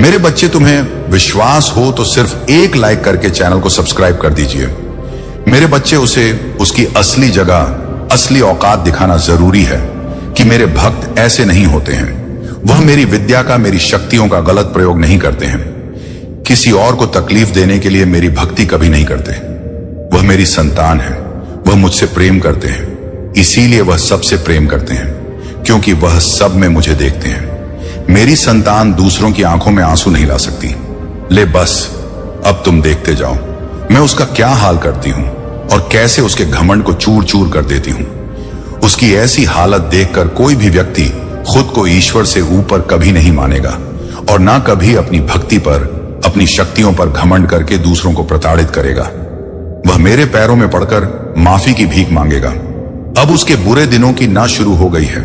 मेरे बच्चे, तुम्हें विश्वास हो तो सिर्फ एक लाइक करके चैनल को सब्सक्राइब कर दीजिए। मेरे बच्चे, उसे उसकी असली जगह, असली औकात दिखाना जरूरी है कि मेरे भक्त ऐसे नहीं होते हैं। वह मेरी विद्या का, मेरी शक्तियों का गलत प्रयोग नहीं करते हैं। किसी और को तकलीफ देने के लिए मेरी भक्ति कभी नहीं करते। वह मेरी संतान है, वह मुझसे प्रेम करते हैं, इसीलिए वह सबसे प्रेम करते हैं, क्योंकि वह सब में मुझे देखते हैं। मेरी संतान दूसरों की आंखों में आंसू नहीं ला सकती। ले बस, अब तुम देखते जाओ मैं उसका क्या हाल करती हूं और कैसे उसके घमंड को चूर चूर कर देती हूं। उसकी ऐसी हालत देखकर कोई भी व्यक्ति खुद को ईश्वर से ऊपर कभी नहीं मानेगा और ना कभी अपनी भक्ति पर, अपनी शक्तियों पर घमंड करके दूसरों को प्रताड़ित करेगा। वह मेरे पैरों में पड़कर माफी की भीख मांगेगा। अब उसके बुरे दिनों की ना शुरू हो गई है,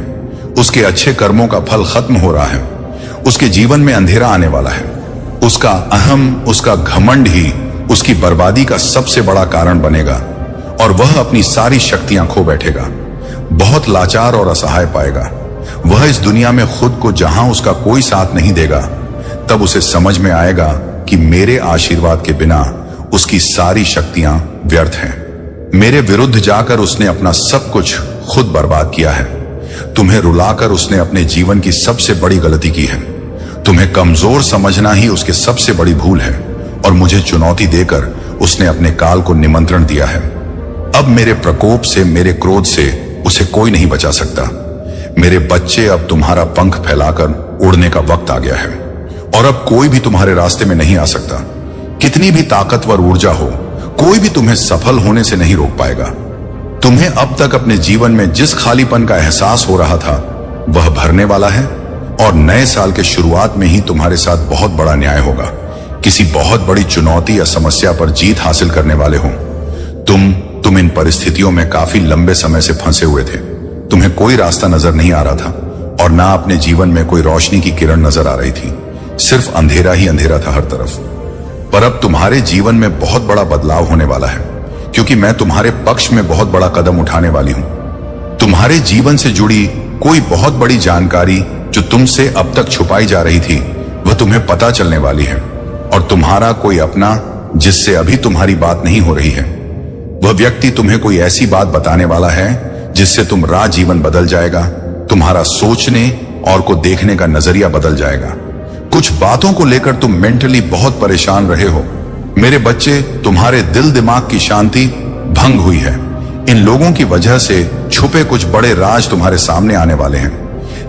उसके अच्छे कर्मों का फल खत्म हो रहा है। उसके जीवन में अंधेरा आने वाला है। उसका अहम, उसका घमंड ही उसकी बर्बादी का सबसे बड़ा कारण बनेगा और वह अपनी सारी शक्तियां खो बैठेगा। बहुत लाचार और असहाय पाएगा। वह इस दुनिया में खुद को जहां उसका कोई साथ नहीं देगा, तब उसे समझ में आएगा कि मेरे आशीर्वाद के बिना उसकी सारी शक्तियां व्यर्थ हैं। मेरे विरुद्ध जाकर उसने अपना सब कुछ खुद बर्बाद किया है। तुम्हें रुलाकर उसने अपने जीवन की सबसे बड़ी गलती की है। तुम्हें कमजोर समझना ही उसकी सबसे बड़ी भूल है और मुझे चुनौती देकर उसने अपने काल को निमंत्रण दिया है। अब मेरे प्रकोप से, मेरे क्रोध से उसे कोई नहीं बचा सकता। मेरे बच्चे, अब तुम्हारा पंख फैलाकर उड़ने का वक्त आ गया है और अब कोई भी तुम्हारे रास्ते में नहीं आ सकता। कितनी भी ताकतवर ऊर्जा हो, कोई भी तुम्हें सफल होने से नहीं रोक पाएगा। तुम्हें अब तक अपने जीवन में जिस खालीपन का एहसास हो रहा था, वह भरने वाला है और नए साल के शुरुआत में ही तुम्हारे साथ बहुत बड़ा न्याय होगा। किसी बहुत बड़ी चुनौती या समस्या पर जीत हासिल करने वाले हो। तुम इन परिस्थितियों में काफी लंबे समय से फंसे हुए थे। तुम्हें कोई रास्ता नजर नहीं आ रहा था और ना अपने जीवन में कोई रोशनी की किरण नजर आ रही थी। सिर्फ अंधेरा ही अंधेरा था हर तरफ। पर अब तुम्हारे जीवन में बहुत बड़ा बदलाव होने वाला है, क्योंकि मैं तुम्हारे पक्ष में बहुत बड़ा कदम उठाने वाली हूं। तुम्हारे जीवन से जुड़ी कोई बहुत बड़ी जानकारी जो तुमसे अब तक छुपाई जा रही थी, वह तुम्हें पता चलने वाली है। और तुम्हारा कोई अपना, जिससे अभी तुम्हारी बात नहीं हो रही है, वह व्यक्ति तुम्हें कोई ऐसी बात बताने वाला है जिससे तुम्हारा जीवन बदल जाएगा। तुम्हारा सोचने और को देखने का नजरिया बदल जाएगा। कुछ बातों को लेकर तुम मेंटली बहुत परेशान रहे हो। मेरे बच्चे, तुम्हारे दिल दिमाग की शांति भंग हुई है। इन लोगों की वजह से छुपे कुछ बड़े राज तुम्हारे सामने आने वाले हैं,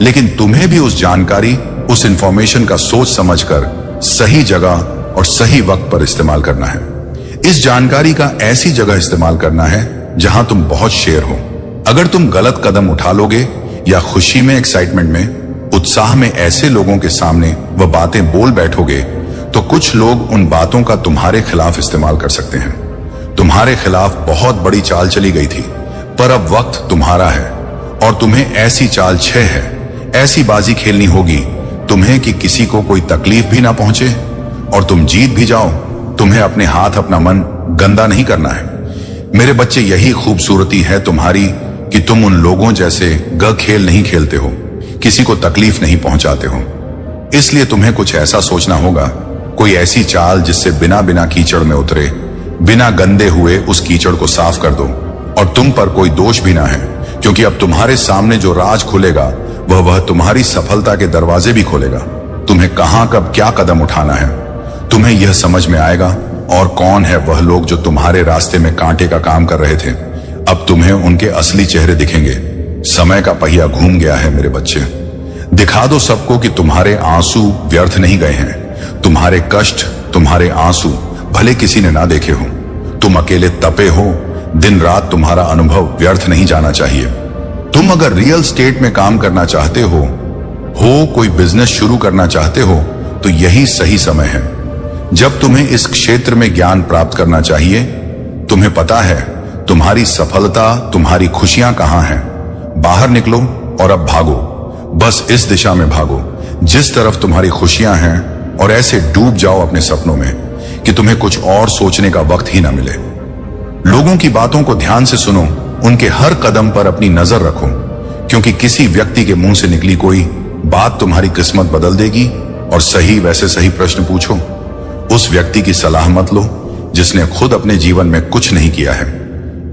लेकिन तुम्हें भी उस जानकारी, उस इंफॉर्मेशन का सोच समझकर सही जगह और सही वक्त पर इस्तेमाल करना है। इस जानकारी का ऐसी जगह इस्तेमाल करना है जहां तुम बहुत शेर हो। अगर तुम गलत कदम उठा लोगे या खुशी में, एक्साइटमेंट में, उत्साह में ऐसे लोगों के सामने वह बातें बोल बैठोगे, तो कुछ लोग उन बातों का तुम्हारे खिलाफ इस्तेमाल कर सकते हैं। तुम्हारे खिलाफ बहुत बड़ी चाल चली गई थी, पर अब वक्त तुम्हारा है और तुम्हें ऐसी चाल 6 है, ऐसी बाजी खेलनी होगी तुम्हें कि किसी को कोई तकलीफ भी ना पहुंचे और तुम जीत भी जाओ। तुम्हें अपने हाथ, अपना मन गंदा नहीं करना है। मेरे बच्चे, यही खूबसूरती है तुम्हारी कि तुम उन लोगों जैसे खेल नहीं खेलते हो, किसी को तकलीफ नहीं पहुंचाते हो। इसलिए तुम्हें कुछ ऐसा सोचना होगा, कोई ऐसी चाल जिससे बिना बिना कीचड़ में उतरे, बिना गंदे हुए उस कीचड़ को साफ कर दो और तुम पर कोई दोष भी ना है, क्योंकि अब तुम्हारे सामने जो राज खुलेगा वह तुम्हारी सफलता के दरवाजे भी खोलेगा। तुम्हें कहां, कब, क्या कदम उठाना है, तुम्हें यह समझ में आएगा। और कौन है वह लोग जो तुम्हारे रास्ते में कांटे का काम कर रहे थे, अब तुम्हें उनके असली चेहरे दिखेंगे। समय का पहिया घूम गया है मेरे बच्चे। दिखा दो सबको कि तुम्हारे आंसू व्यर्थ नहीं गए हैं। तुम्हारे कष्ट, तुम्हारे आंसू भले किसी ने ना देखे हो, तुम अकेले तपे हो, दिन रात तुम्हारा अनुभव व्यर्थ नहीं जाना चाहिए। तुम अगर रियल स्टेट में काम करना चाहते हो, कोई बिजनेस शुरू करना चाहते हो, तो यही सही समय है जब तुम्हें इस क्षेत्र में ज्ञान प्राप्त करना चाहिए। तुम्हें पता है तुम्हारी सफलता, तुम्हारी खुशियां कहां हैं। बाहर निकलो और अब भागो, बस इस दिशा में भागो जिस तरफ तुम्हारी खुशियां हैं, और ऐसे डूब जाओ अपने सपनों में कि तुम्हें कुछ और सोचने का वक्त ही ना मिले। लोगों की बातों को ध्यान से सुनो, उनके हर कदम पर अपनी नजर रखो, क्योंकि किसी व्यक्ति के मुंह से निकली कोई बात तुम्हारी किस्मत बदल देगी और सही वैसे सही प्रश्न पूछो। उस व्यक्ति की सलाह मत लो जिसने खुद अपने जीवन में कुछ नहीं किया है।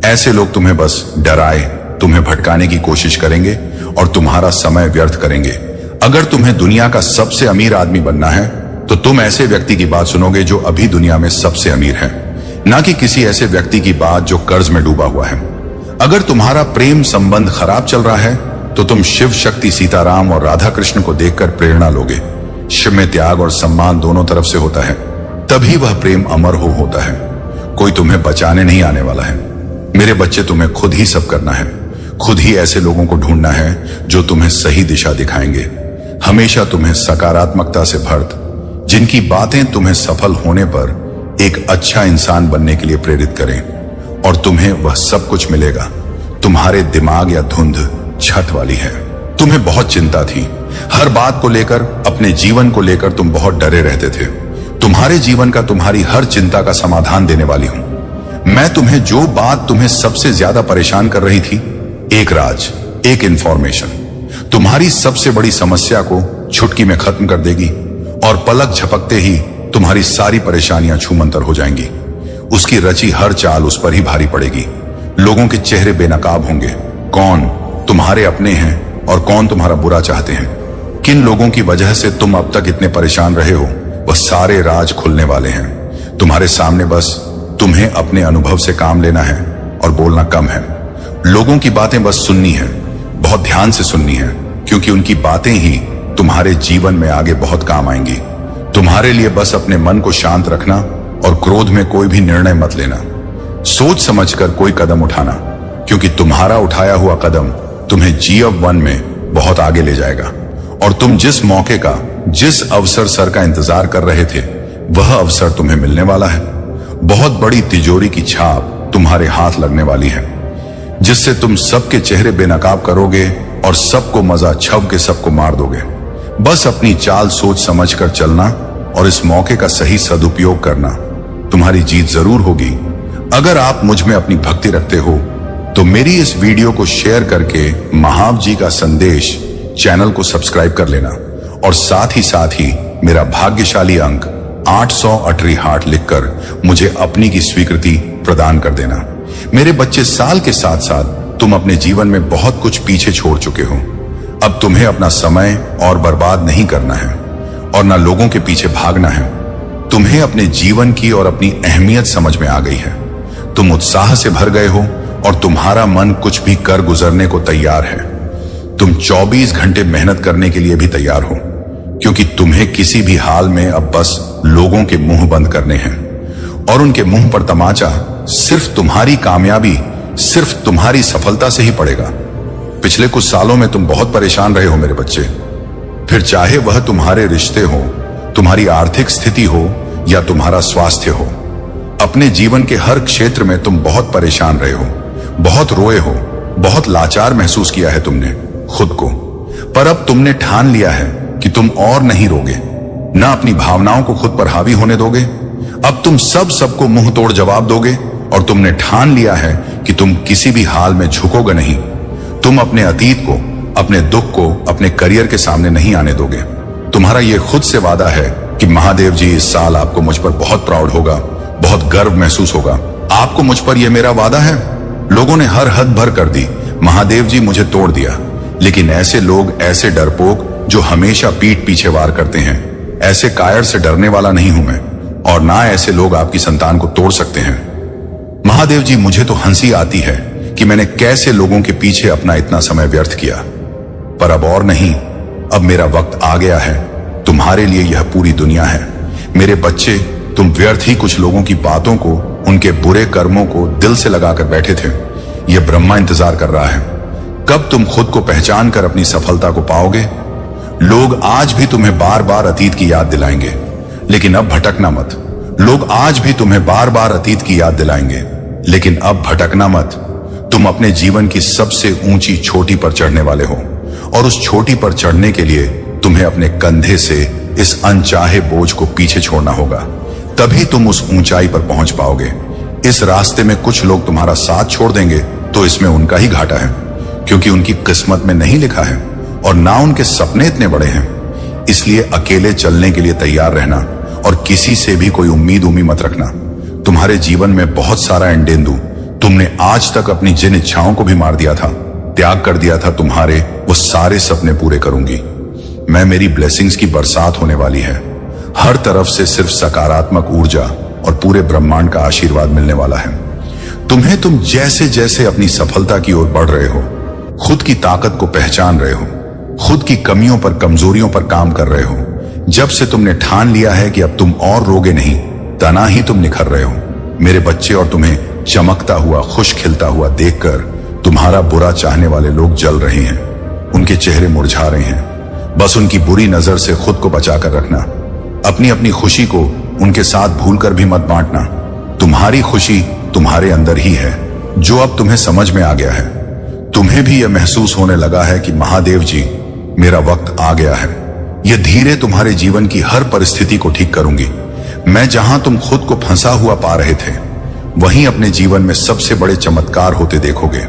ऐसे लोग तुम्हें बस डराए, तुम्हें भटकाने की कोशिश करेंगे और तुम्हारा समय व्यर्थ करेंगे। अगर तुम्हें दुनिया का सबसे अमीर आदमी बनना है तो तुम ऐसे व्यक्ति की बात सुनोगे जो अभी दुनिया में सबसे अमीर है, ना कि किसी ऐसे व्यक्ति की बात जो कर्ज में डूबा हुआ है। अगर तुम्हारा प्रेम संबंध खराब चल रहा है तो तुम शिव शक्ति, सीताराम और राधा कृष्ण को देखकर प्रेरणा लोगे। शिव में त्याग और सम्मान दोनों तरफ से होता है, तभी वह प्रेम अमर होता है। कोई तुम्हें बचाने नहीं आने वाला है। मेरे बच्चे, तुम्हें खुद ही सब करना है। खुद ही ऐसे लोगों को ढूंढना है जो तुम्हें सही दिशा दिखाएंगे, हमेशा तुम्हें सकारात्मकता से भरत, जिनकी बातें तुम्हें सफल होने पर एक अच्छा इंसान बनने के लिए प्रेरित करें। और तुम्हें वह सब कुछ मिलेगा। तुम्हारे दिमाग या धुंध छत वाली है। तुम्हें बहुत चिंता थी, हर बात को लेकर, अपने जीवन को लेकर तुम बहुत डरे रहते थे। तुम्हारे जीवन का, तुम्हारी हर चिंता का समाधान देने वाली हूं मैं। तुम्हें जो बात तुम्हें सबसे ज्यादा परेशान कर रही थी, एक राज, एक इंफॉर्मेशन तुम्हारी सबसे बड़ी समस्या को चुटकी में खत्म कर देगी और पलक झपकते ही तुम्हारी सारी परेशानियां छूमंतर हो जाएंगी। उसकी रची हर चाल उस पर ही भारी पड़ेगी। लोगों के चेहरे बेनकाब होंगे। कौन तुम्हारे अपने हैं और कौन तुम्हारा बुरा चाहते हैं। किन लोगों की वजह से तुम अब तक इतने परेशान रहे हो, वह सारे राज खुलने वाले हैं। तुम्हारे सामने बस तुम्हें अपने अनुभव से काम लेना है और बोलना कम है। लोगों की बातें बस सुननी है, बहुत ध्यान से सुननी है, क्योंकि उनकी बातें ही तुम्हारे जीवन में आगे बहुत काम आएंगी। तुम्हारे लिए बस अपने मन को शांत रखना और क्रोध में कोई भी निर्णय मत लेना। सोच समझकर कोई कदम उठाना, क्योंकि तुम्हारा उठाया हुआ कदम तुम्हें G1 में बहुत आगे ले जाएगा। और तुम जिस मौके का, जिस अवसर सर का इंतजार कर रहे थे, वह अवसर तुम्हें मिलने वाला है। बहुत बड़ी तिजोरी की छाप तुम्हारे हाथ लगने वाली है, जिससे तुम सबके चेहरे बेनकाब करोगे और सबको मजा छव के सबको मार दोगे। बस अपनी चाल सोच समझकर चलना और इस मौके का सही सदुपयोग करना। तुम्हारी जीत जरूर होगी। अगर आप मुझ में अपनी भक्ति रखते हो तो मेरी इस वीडियो को शेयर करके महाव जी का संदेश चैनल को सब्सक्राइब कर लेना और साथ ही मेरा भाग्यशाली अंक 800 हार्ट लिखकर मुझे अपनी की स्वीकृति प्रदान कर देना। मेरे बच्चे, साल के साथ साथ तुम अपने जीवन में बहुत कुछ पीछे छोड़ चुके हो। अब तुम्हें अपना समय और बर्बाद नहीं करना है और ना लोगों के पीछे भागना है। तुम्हें अपने जीवन की और अपनी अहमियत समझ में आ गई है। तुम उत्साह से भर गए हो और तुम्हारा मन कुछ भी कर गुजरने को तैयार है। तुम 24 घंटे मेहनत करने के लिए भी तैयार हो, क्योंकि तुम्हें किसी भी हाल में अब बस लोगों के मुंह बंद करने हैं और उनके मुंह पर तमाचा सिर्फ तुम्हारी कामयाबी, सिर्फ तुम्हारी सफलता से ही पड़ेगा। पिछले कुछ सालों में तुम बहुत परेशान रहे हो मेरे बच्चे, फिर चाहे वह तुम्हारे रिश्ते हो, तुम्हारी आर्थिक स्थिति हो या तुम्हारा स्वास्थ्य हो। अपने जीवन के हर क्षेत्र में तुम बहुत परेशान रहे हो, बहुत रोए हो, बहुत लाचार महसूस किया है तुमने खुद को। पर अब तुमने ठान लिया है कि तुम और नहीं रोगे, ना अपनी भावनाओं को खुद पर हावी होने दोगे। अब तुम सबको मुंह तोड़ जवाब दोगे और तुमने ठान लिया है कि तुम किसी भी हाल में झुकोगे नहीं। तुम अपने अतीत को, अपने दुख को अपने करियर के सामने नहीं आने दोगे। तुम्हारा यह खुद से वादा है कि महादेव जी इस साल आपको मुझ पर बहुत प्राउड होगा, बहुत गर्व महसूस होगा। आपको मुझ पर यह मेरा वादा है। लोगों ने हर हद भर कर दी, महादेव जी मुझे तोड़ दिया, लेकिन ऐसे लोग, ऐसे डरपोक जो हमेशा पीठ पीछे वार करते हैं, ऐसे कायर से डरने वाला नहीं हूं मैं, और ना ऐसे लोग आपकी संतान को तोड़ सकते हैं। महादेव जी, मुझे तो हंसी आती है कि मैंने कैसे लोगों के पीछे अपना इतना समय व्यर्थ किया, पर अब और नहीं। अब मेरा वक्त आ गया है। तुम्हारे लिए यह पूरी दुनिया है। मेरे बच्चे, तुम व्यर्थ ही कुछ लोगों की बातों को, उनके बुरे कर्मों को दिल से लगाकर बैठे थे। यह ब्रह्मा इंतजार कर रहा है कब तुम खुद को पहचान कर अपनी सफलता को पाओगे। लोग आज भी तुम्हें बार बार अतीत की याद दिलाएंगे, लेकिन अब भटकना मत। लोग आज भी तुम्हें बार बार अतीत की याद दिलाएंगे, लेकिन अब भटकना मत। तुम अपने जीवन की सबसे ऊंची चोटी पर चढ़ने वाले हो, और उस चोटी पर चढ़ने के लिए तुम्हें अपने कंधे से इस अनचाहे बोझ को पीछे छोड़ना होगा। तभी तुम उस ऊंचाई पर पहुंच पाओगे। इस रास्ते में कुछ लोग तुम्हारा साथ छोड़ देंगे तो इसमें उनका ही घाटा है, क्योंकि उनकी किस्मत में नहीं लिखा है और ना उनके सपने इतने बड़े हैं। इसलिए अकेले चलने के लिए तैयार रहना और किसी से भी कोई उम्मीद मत रखना। तुम्हारे जीवन में बहुत सारा एंडेंदु, तुमने आज तक अपनी जिन इच्छाओं को भी मार दिया था, त्याग कर दिया था, तुम्हारे वो सारे सपने पूरे करूंगी मैं। मेरी ब्लेसिंग्स की बरसात होने वाली है। हर तरफ से सिर्फ सकारात्मक ऊर्जा और पूरे ब्रह्मांड का आशीर्वाद मिलने वाला है तुम्हें। तुम जैसे जैसे अपनी सफलता की ओर बढ़ रहे हो, खुद की ताकत को पहचान रहे हो, खुद की कमियों पर, कमजोरियों पर काम कर रहे हो। जब से तुमने ठान लिया है कि अब तुम और रोगे नहीं, तना ही तुम निखर रहे हो मेरे बच्चे। और तुम्हें चमकता हुआ, खुश खिलता हुआ देखकर तुम्हारा बुरा चाहने वाले लोग जल रहे हैं, उनके चेहरे मुरझा रहे हैं। बस उनकी बुरी नजर से खुद को बचाकर रखना। अपनी अपनी खुशी को उनके साथ भूलकर भी मत बांटना। तुम्हारी खुशी तुम्हारे अंदर ही है, जो अब तुम्हें समझ में आ गया है। तुम्हें भी यह महसूस होने लगा है कि महादेव जी, मेरा वक्त आ गया है। यह धीरे तुम्हारे जीवन की हर परिस्थिति को ठीक करूंगी मैं। जहां तुम खुद को फंसा हुआ पा रहे थे, वहीं अपने जीवन में सबसे बड़े चमत्कार होते देखोगे।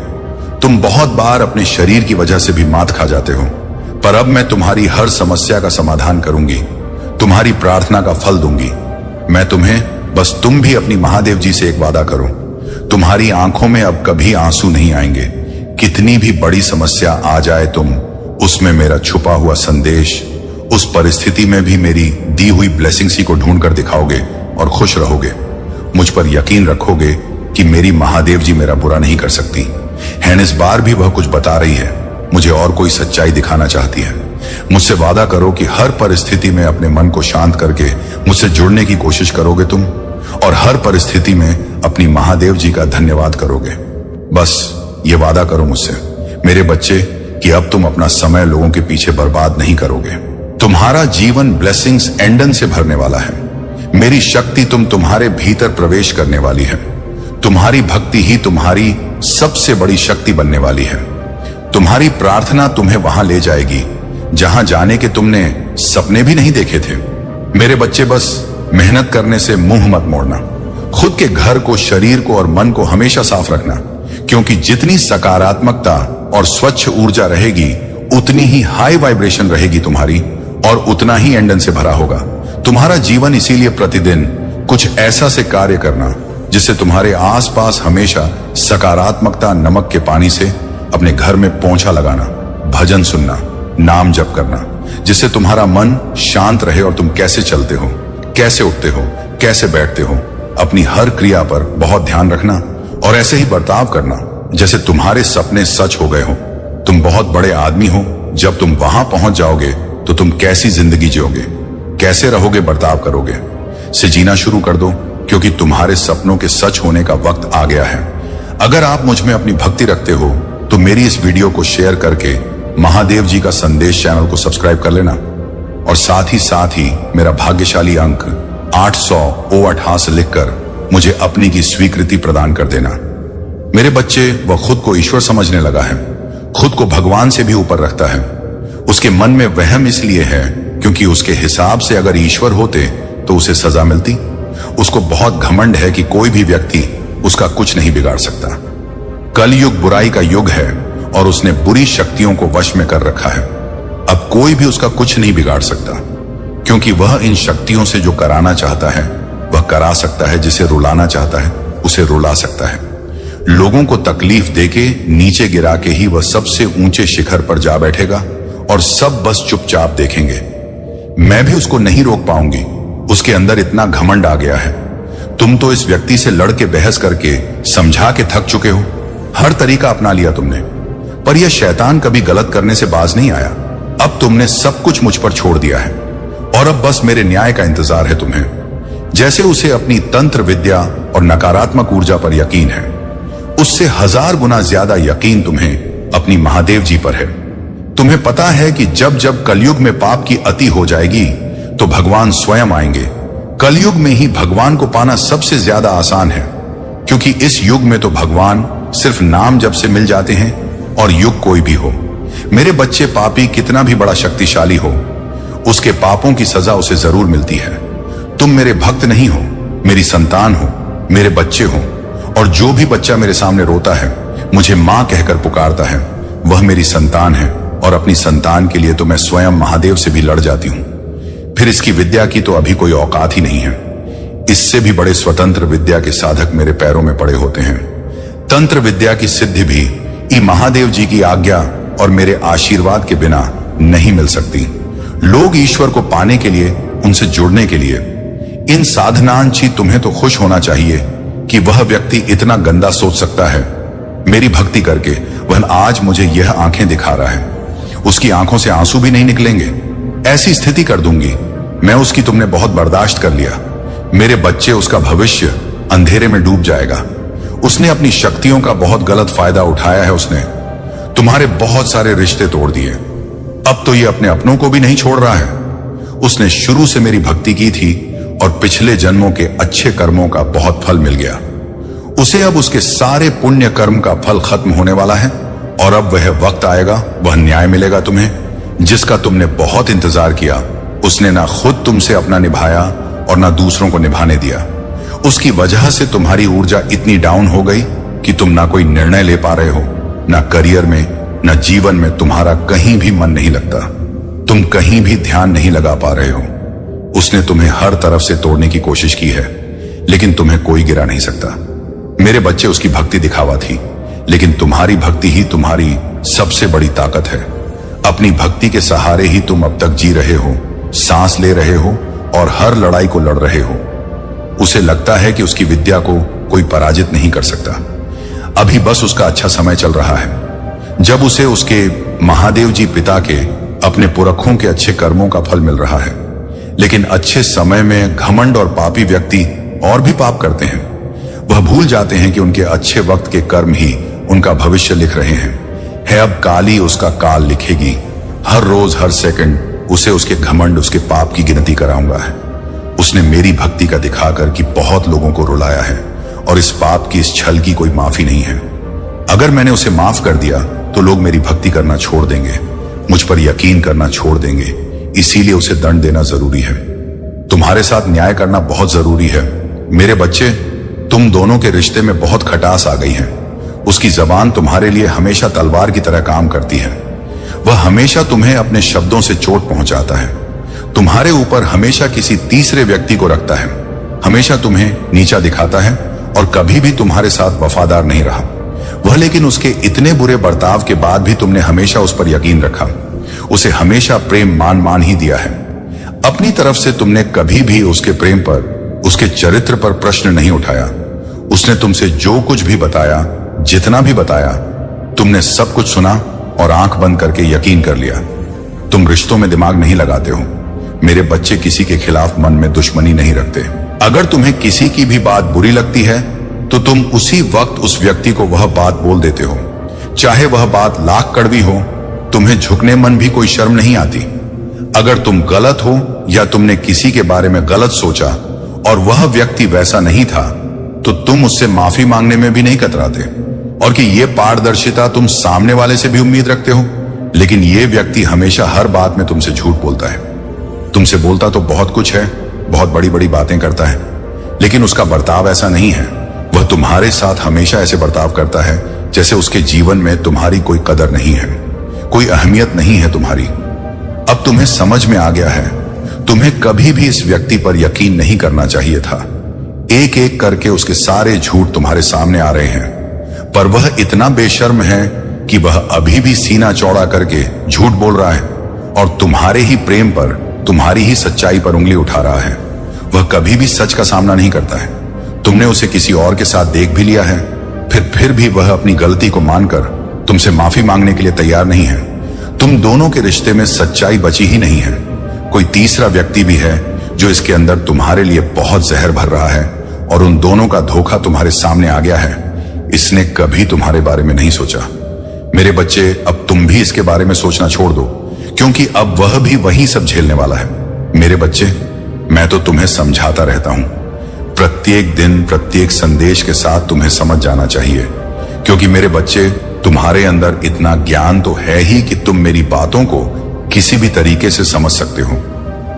तुम बहुत बार अपने शरीर की वजह से भी मात खा जाते हो, पर अब मैं तुम्हारी हर समस्या का समाधान करूंगी, तुम्हारी प्रार्थना का फल दूंगी मैं तुम्हें। बस तुम भी अपनी महादेव जी से एक वादा करो, तुम्हारी आंखों में अब कभी आंसू नहीं आएंगे। कितनी भी बड़ी समस्या आ जाए, तुम उसमें मेरा छुपा हुआ संदेश, उस परिस्थिति में भी मेरी दी हुई ब्लेसिंग्स ही को ढूंढ कर दिखाओगे और खुश रहोगे। मुझ पर यकीन रखोगे कि मेरी महादेव जी मेरा बुरा नहीं कर सकती हैं। इस बार भी वह कुछ बता रही है, मुझे और कोई सच्चाई दिखाना चाहती है। मुझसे वादा करो कि हर परिस्थिति में अपने मन को शांत करके मुझसे जुड़ने की कोशिश करोगे तुम, और हर परिस्थिति में अपनी महादेव जी का धन्यवाद करोगे। बस ये वादा करो मुझसे मेरे बच्चे कि अब तुम अपना समय लोगों के पीछे बर्बाद नहीं करोगे। तुम्हारा जीवन ब्लेसिंग्स एंडन से भरने वाला है। मेरी शक्ति तुम्हारे भीतर प्रवेश करने वाली है। तुम्हारी भक्ति ही तुम्हारी सबसे बड़ी शक्ति बनने वाली है। तुम्हारी प्रार्थना तुम्हें वहां ले जाएगी जहां जाने के तुमने सपने भी नहीं देखे थे। मेरे बच्चे, बस मेहनत करने से मुंह मत मोड़ना। खुद के घर को, शरीर को और मन को हमेशा साफ रखना, क्योंकि जितनी सकारात्मकता और स्वच्छ ऊर्जा रहेगी, उतनी ही हाई वाइब्रेशन रहेगी तुम्हारी, और उतना ही एंडन से भरा होगा तुम्हारा जीवन। इसीलिए प्रतिदिन कुछ ऐसा से कार्य करना जिससे तुम्हारे आसपास हमेशा सकारात्मकता, नमक के पानी से अपने घर में पोंछा लगाना, भजन सुनना, नाम जप करना, जिससे तुम्हारा मन शांत रहे और तुम कैसे चलते हो, कैसे उठते हो, कैसे बैठते हो, अपनी हर क्रिया पर बहुत ध्यान रखना और ऐसे ही बर्ताव करना जैसे तुम्हारे सपने सच हो गए हो। तुम बहुत बड़े आदमी हो, जब तुम वहां पहुंच जाओगे तो तुम कैसी जिंदगी जियोगे, कैसे रहोगे, बर्ताव करोगे, से जीना शुरू कर दो, क्योंकि तुम्हारे सपनों के सच होने का वक्त आ गया है। अगर आप मुझ में अपनी भक्ति रखते हो तो मेरी इस वीडियो को शेयर करके महादेव जी का संदेश चैनल को सब्सक्राइब कर लेना, और साथ ही मेरा भाग्यशाली अंक 800 लिखकर मुझे अपनी की स्वीकृति प्रदान कर देना। मेरे बच्चे, वह खुद को ईश्वर समझने लगा है, खुद को भगवान से भी ऊपर रखता है। उसके मन में वहम इसलिए है क्योंकि उसके हिसाब से अगर ईश्वर होते तो उसे सजा मिलती। उसको बहुत घमंड है कि कोई भी व्यक्ति उसका कुछ नहीं बिगाड़ सकता। कलयुग बुराई का युग है और उसने बुरी शक्तियों को वश में कर रखा है। अब कोई भी उसका कुछ नहीं बिगाड़ सकता, क्योंकि वह इन शक्तियों से जो कराना चाहता है वह करा सकता है, जिसे रुलाना चाहता है उसे रुला सकता है। लोगों को तकलीफ देके नीचे गिरा के ही वह सबसे ऊंचे शिखर पर जा बैठेगा और सब बस चुपचाप देखेंगे। मैं भी उसको नहीं रोक पाऊंगी, उसके अंदर इतना घमंड आ गया है। तुम तो इस व्यक्ति से लड़ के बहस करके समझा के थक चुके हो, हर तरीका अपना लिया तुमने, पर यह शैतान कभी गलत करने से बाज नहीं आया। अब तुमने सब कुछ मुझ पर छोड़ दिया है और अब बस मेरे न्याय का इंतजार है तुम्हें। जैसे उसे अपनी तंत्र विद्या और नकारात्मक ऊर्जा पर यकीन है, उससे 1000 गुना ज्यादा यकीन तुम्हें अपनी महादेव जी पर है। तुम्हें पता है कि जब जब कलयुग में पाप की अति हो जाएगी तो भगवान स्वयं आएंगे। कलयुग में ही भगवान को पाना सबसे ज्यादा आसान है, क्योंकि इस युग में तो भगवान सिर्फ नाम जप से मिल जाते हैं, और युग कोई भी हो। मेरे बच्चे, पापी कितना भी बड़ा शक्तिशाली हो, उसके पापों की सजा उसे जरूर मिलती है। तुम मेरे भक्त नहीं हो, मेरी संतान हो, मेरे बच्चे हो, और जो भी बच्चा मेरे सामने रोता है, मुझे मां कहकर पुकारता है, वह मेरी संतान है, और अपनी संतान के लिए तो मैं स्वयं महादेव से भी लड़ जाती हूं। फिर इसकी विद्या की तो अभी कोई औकात ही नहीं है। इससे भी बड़े स्वतंत्र विद्या के साधक मेरे पैरों में पड़े होते हैं। तंत्र विद्या की सिद्धि भी ई महादेव जी की आज्ञा और मेरे आशीर्वाद के बिना नहीं मिल सकती। लोग ईश्वर को पाने के लिए, उनसे जुड़ने के लिए इन साधनांची तुम्हें तो खुश होना चाहिए कि वह व्यक्ति इतना गंदा सोच सकता है। मेरी भक्ति करके वह आज मुझे यह आंखें दिखा रहा है। उसकी आंखों से आंसू भी नहीं निकलेंगे। ऐसी स्थिति कर दूंगी मैं उसकी। तुमने बहुत बर्दाश्त कर लिया। मेरे बच्चे, उसका भविष्य अंधेरे में डूब जाएगा। उसने अपनी शक्तियों का बहुत गलत फायदा उठाया है। उसने तुम्हारे बहुत सारे रिश्ते तोड़ दिए। अब तो ये अपने अपनों को भी नहीं छोड़ रहा है। उसने शुरू से मेरी भक्ति की थी और पिछले जन्मों के अच्छे कर्मों का बहुत फल मिल गया। उसे अब उसके सारे पुण्य कर्म का फल खत्म होने वाला है और अब वह वक्त आएगा, वह न्याय मिलेगा तुम्हें, जिसका तुमने बहुत इंतजार किया। उसने ना खुद तुमसे अपना निभाया और ना दूसरों को निभाने दिया। उसकी वजह से तुम्हारी ऊर्जा इतनी डाउन हो गई कि तुम ना कोई निर्णय ले पा रहे हो, ना करियर में, ना जीवन में तुम्हारा कहीं भी मन नहीं लगता। तुम कहीं भी ध्यान नहीं लगा पा रहे हो। उसने तुम्हें हर तरफ से तोड़ने की कोशिश की है, लेकिन तुम्हें कोई गिरा नहीं सकता। मेरे बच्चे, उसकी भक्ति दिखावा थी, लेकिन तुम्हारी भक्ति ही तुम्हारी सबसे बड़ी ताकत है। अपनी भक्ति के सहारे ही तुम अब तक जी रहे हो, सांस ले रहे हो और हर लड़ाई को लड़ रहे हो। उसे लगता है कि उसकी विद्या को कोई पराजित नहीं कर सकता। अभी बस उसका अच्छा समय चल रहा है, जब उसे उसके महादेव जी पिता के, अपने पुरखों के अच्छे कर्मों का फल मिल रहा है। लेकिन अच्छे समय में घमंड और पापी व्यक्ति और भी पाप करते हैं। वह भूल जाते हैं कि उनके अच्छे वक्त के कर्म ही उनका भविष्य लिख रहे हैं। अब काली उसका काल लिखेगी। हर रोज, हर सेकंड उसे उसके घमंड, उसके पाप की गिनती कराऊंगा है। उसने मेरी भक्ति का दिखाकर कि बहुत लोगों को रुलाया है और इस पाप की, इस छल की कोई माफी नहीं है। अगर मैंने उसे माफ कर दिया तो लोग मेरी भक्ति करना छोड़ देंगे, मुझ पर यकीन करना छोड़ देंगे। इसीलिए उसे दंड देना जरूरी है। तुम्हारे साथ न्याय करना बहुत जरूरी है। मेरे बच्चे, तुम दोनों के रिश्ते में बहुत खटास आ गई है। उसकी जबान तुम्हारे लिए हमेशा तलवार की तरह काम करती है। वह हमेशा तुम्हें अपने शब्दों से चोट पहुंचाता है। तुम्हारे ऊपर हमेशा किसी तीसरे व्यक्ति को रखता है, हमेशा तुम्हें नीचा दिखाता है और कभी भी तुम्हारे साथ वफादार नहीं रहा वह। लेकिन उसके इतने बुरे बर्ताव के बाद भी तुमने हमेशा उस पर यकीन रखा। उसे हमेशा प्रेम मान ही दिया है। अपनी तरफ से तुमने कभी भी उसके प्रेम पर, उसके चरित्र पर प्रश्न नहीं उठाया। उसने तुमसे जो कुछ भी बताया, जितना भी बताया, तुमने सब कुछ सुना और आंख बंद करके यकीन कर लिया। तुम रिश्तों में दिमाग नहीं लगाते हो। मेरे बच्चे किसी के खिलाफ मन में दुश्मनी नहीं रखते। अगर तुम्हें किसी की भी बात बुरी लगती है तो तुम उसी वक्त उस व्यक्ति को वह बात बोल देते हो, चाहे वह बात लाख कड़वी हो। तुम्हें झुकने मन भी कोई शर्म नहीं आती। अगर तुम गलत हो या तुमने किसी के बारे में गलत सोचा और वह व्यक्ति वैसा नहीं था, तो तुम उससे माफी मांगने में भी नहीं कतराते। और कि यह पारदर्शिता तुम सामने वाले से भी उम्मीद रखते हो। लेकिन यह व्यक्ति हमेशा हर बात में तुमसे झूठ बोलता है। तुमसे बोलता तो बहुत कुछ है, बहुत बड़ी बड़ी बातें करता है, लेकिन उसका बर्ताव ऐसा नहीं है। वह तुम्हारे साथ हमेशा ऐसे बर्ताव करता है जैसे उसके जीवन में तुम्हारी कोई कदर नहीं है, कोई अहमियत नहीं है तुम्हारी। अब तुम्हें समझ में आ गया है। तुम्हें कभी भी इस व्यक्ति पर यकीन नहीं करना चाहिए था। एक एक करके उसके सारे झूठ तुम्हारे सामने आ रहे हैं, पर वह इतना बेशर्म है कि वह अभी भी सीना चौड़ा करके झूठ बोल रहा है और तुम्हारे ही प्रेम पर, तुम्हारी ही सच्चाई पर उंगली उठा रहा है। वह कभी भी सच का सामना नहीं करता है। तुमने उसे किसी और के साथ देख भी लिया है, फिर भी वह अपनी गलती को मानकर तुमसे माफी मांगने के लिए तैयार नहीं है। तुम दोनों के रिश्ते में सच्चाई बची ही नहीं है। कोई तीसरा व्यक्ति भी है जो इसके अंदर तुम्हारे लिए बहुत जहर भर रहा है और उन दोनों का धोखा तुम्हारे सामने आ गया है। इसने कभी तुम्हारे बारे में नहीं सोचा। मेरे बच्चे, अब तुम भी इसके बारे में सोचना छोड़ दो, क्योंकि अब वह भी वही सब झेलने वाला है। मेरे बच्चे, मैं तो तुम्हें समझाता रहता हूं। प्रत्येक दिन, प्रत्येक संदेश के साथ तुम्हें समझ जाना चाहिए, क्योंकि मेरे बच्चे, तुम्हारे अंदर इतना ज्ञान तो है ही कि तुम मेरी बातों को किसी भी तरीके से समझ सकते हो।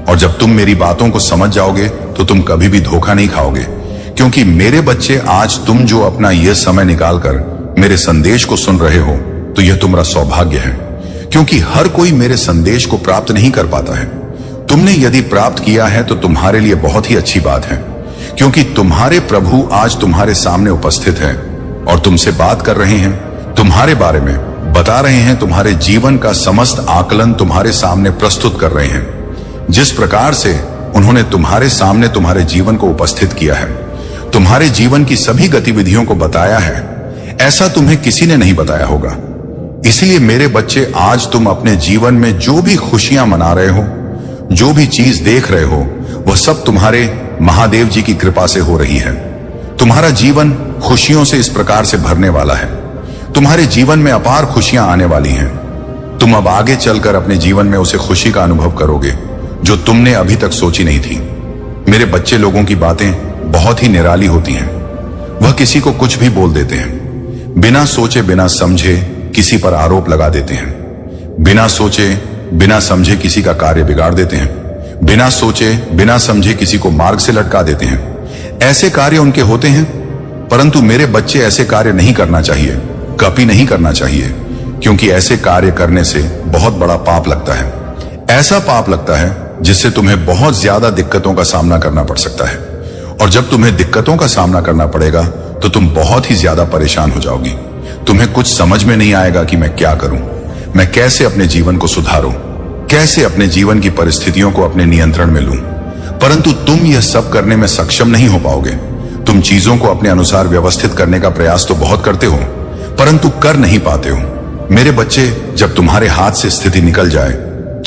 और जब तुम मेरी बातों को समझ जाओगे तो तुम कभी भी धोखा नहीं खाओगे। क्योंकि मेरे बच्चे, आज तुम जो अपना यह समय निकालकर मेरे संदेश को सुन रहे हो, तो यह तुम्हारा सौभाग्य है, क्योंकि हर कोई मेरे संदेश को प्राप्त नहीं कर पाता है। तुमने यदि प्राप्त किया है तो तुम्हारे लिए बहुत ही अच्छी बात है, क्योंकि तुम्हारे प्रभु आज तुम्हारे सामने उपस्थित है और तुमसे बात कर रहे हैं, तुम्हारे बारे में बता रहे हैं, तुम्हारे जीवन का समस्त आकलन तुम्हारे सामने प्रस्तुत कर रहे हैं। जिस प्रकार से उन्होंने तुम्हारे सामने तुम्हारे जीवन को उपस्थित किया है, तुम्हारे जीवन की सभी गतिविधियों को बताया है, ऐसा तुम्हें किसी ने नहीं बताया होगा। इसलिए मेरे बच्चे, आज तुम अपने जीवन में जो भी खुशियां मना रहे हो, जो भी चीज देख रहे हो, वह सब तुम्हारे महादेव जी की कृपा से हो रही है। तुम्हारा जीवन खुशियों से इस प्रकार से भरने वाला है, तुम्हारे जीवन में अपार खुशियां आने वाली हैं। तुम अब आगे चलकर अपने जीवन में उसे खुशी का अनुभव करोगे जो तुमने अभी तक सोची नहीं थी। मेरे बच्चे, लोगों की बातें बहुत ही निराली होती हैं। वह किसी को कुछ भी बोल देते हैं, बिना सोचे बिना समझे किसी पर आरोप लगा देते हैं, बिना सोचे बिना समझे किसी का कार्य बिगाड़ देते हैं, बिना सोचे बिना समझे किसी को मार्ग से लटका देते हैं। ऐसे कार्य उनके होते हैं, परंतु मेरे बच्चे, ऐसे कार्य नहीं करना चाहिए, कभी नहीं करना चाहिए, क्योंकि ऐसे कार्य करने से बहुत बड़ा पाप लगता है। ऐसा पाप लगता है जिससे तुम्हें बहुत ज्यादा दिक्कतों का सामना करना पड़ सकता है, और जब तुम्हें दिक्कतों का सामना करना पड़ेगा तो तुम बहुत ही ज्यादा परेशान हो जाओगी। तुम्हें कुछ समझ में नहीं आएगा कि मैं क्या करूं, मैं कैसे अपने जीवन को सुधारूं, कैसे अपने जीवन की परिस्थितियों को अपने नियंत्रण में लूं। परंतु तुम यह सब करने में सक्षम नहीं हो पाओगे। तुम चीजों को अपने अनुसार व्यवस्थित करने का प्रयास तो बहुत करते हो, परंतु कर नहीं पाते हो। मेरे बच्चे, जब तुम्हारे हाथ से स्थिति निकल जाए,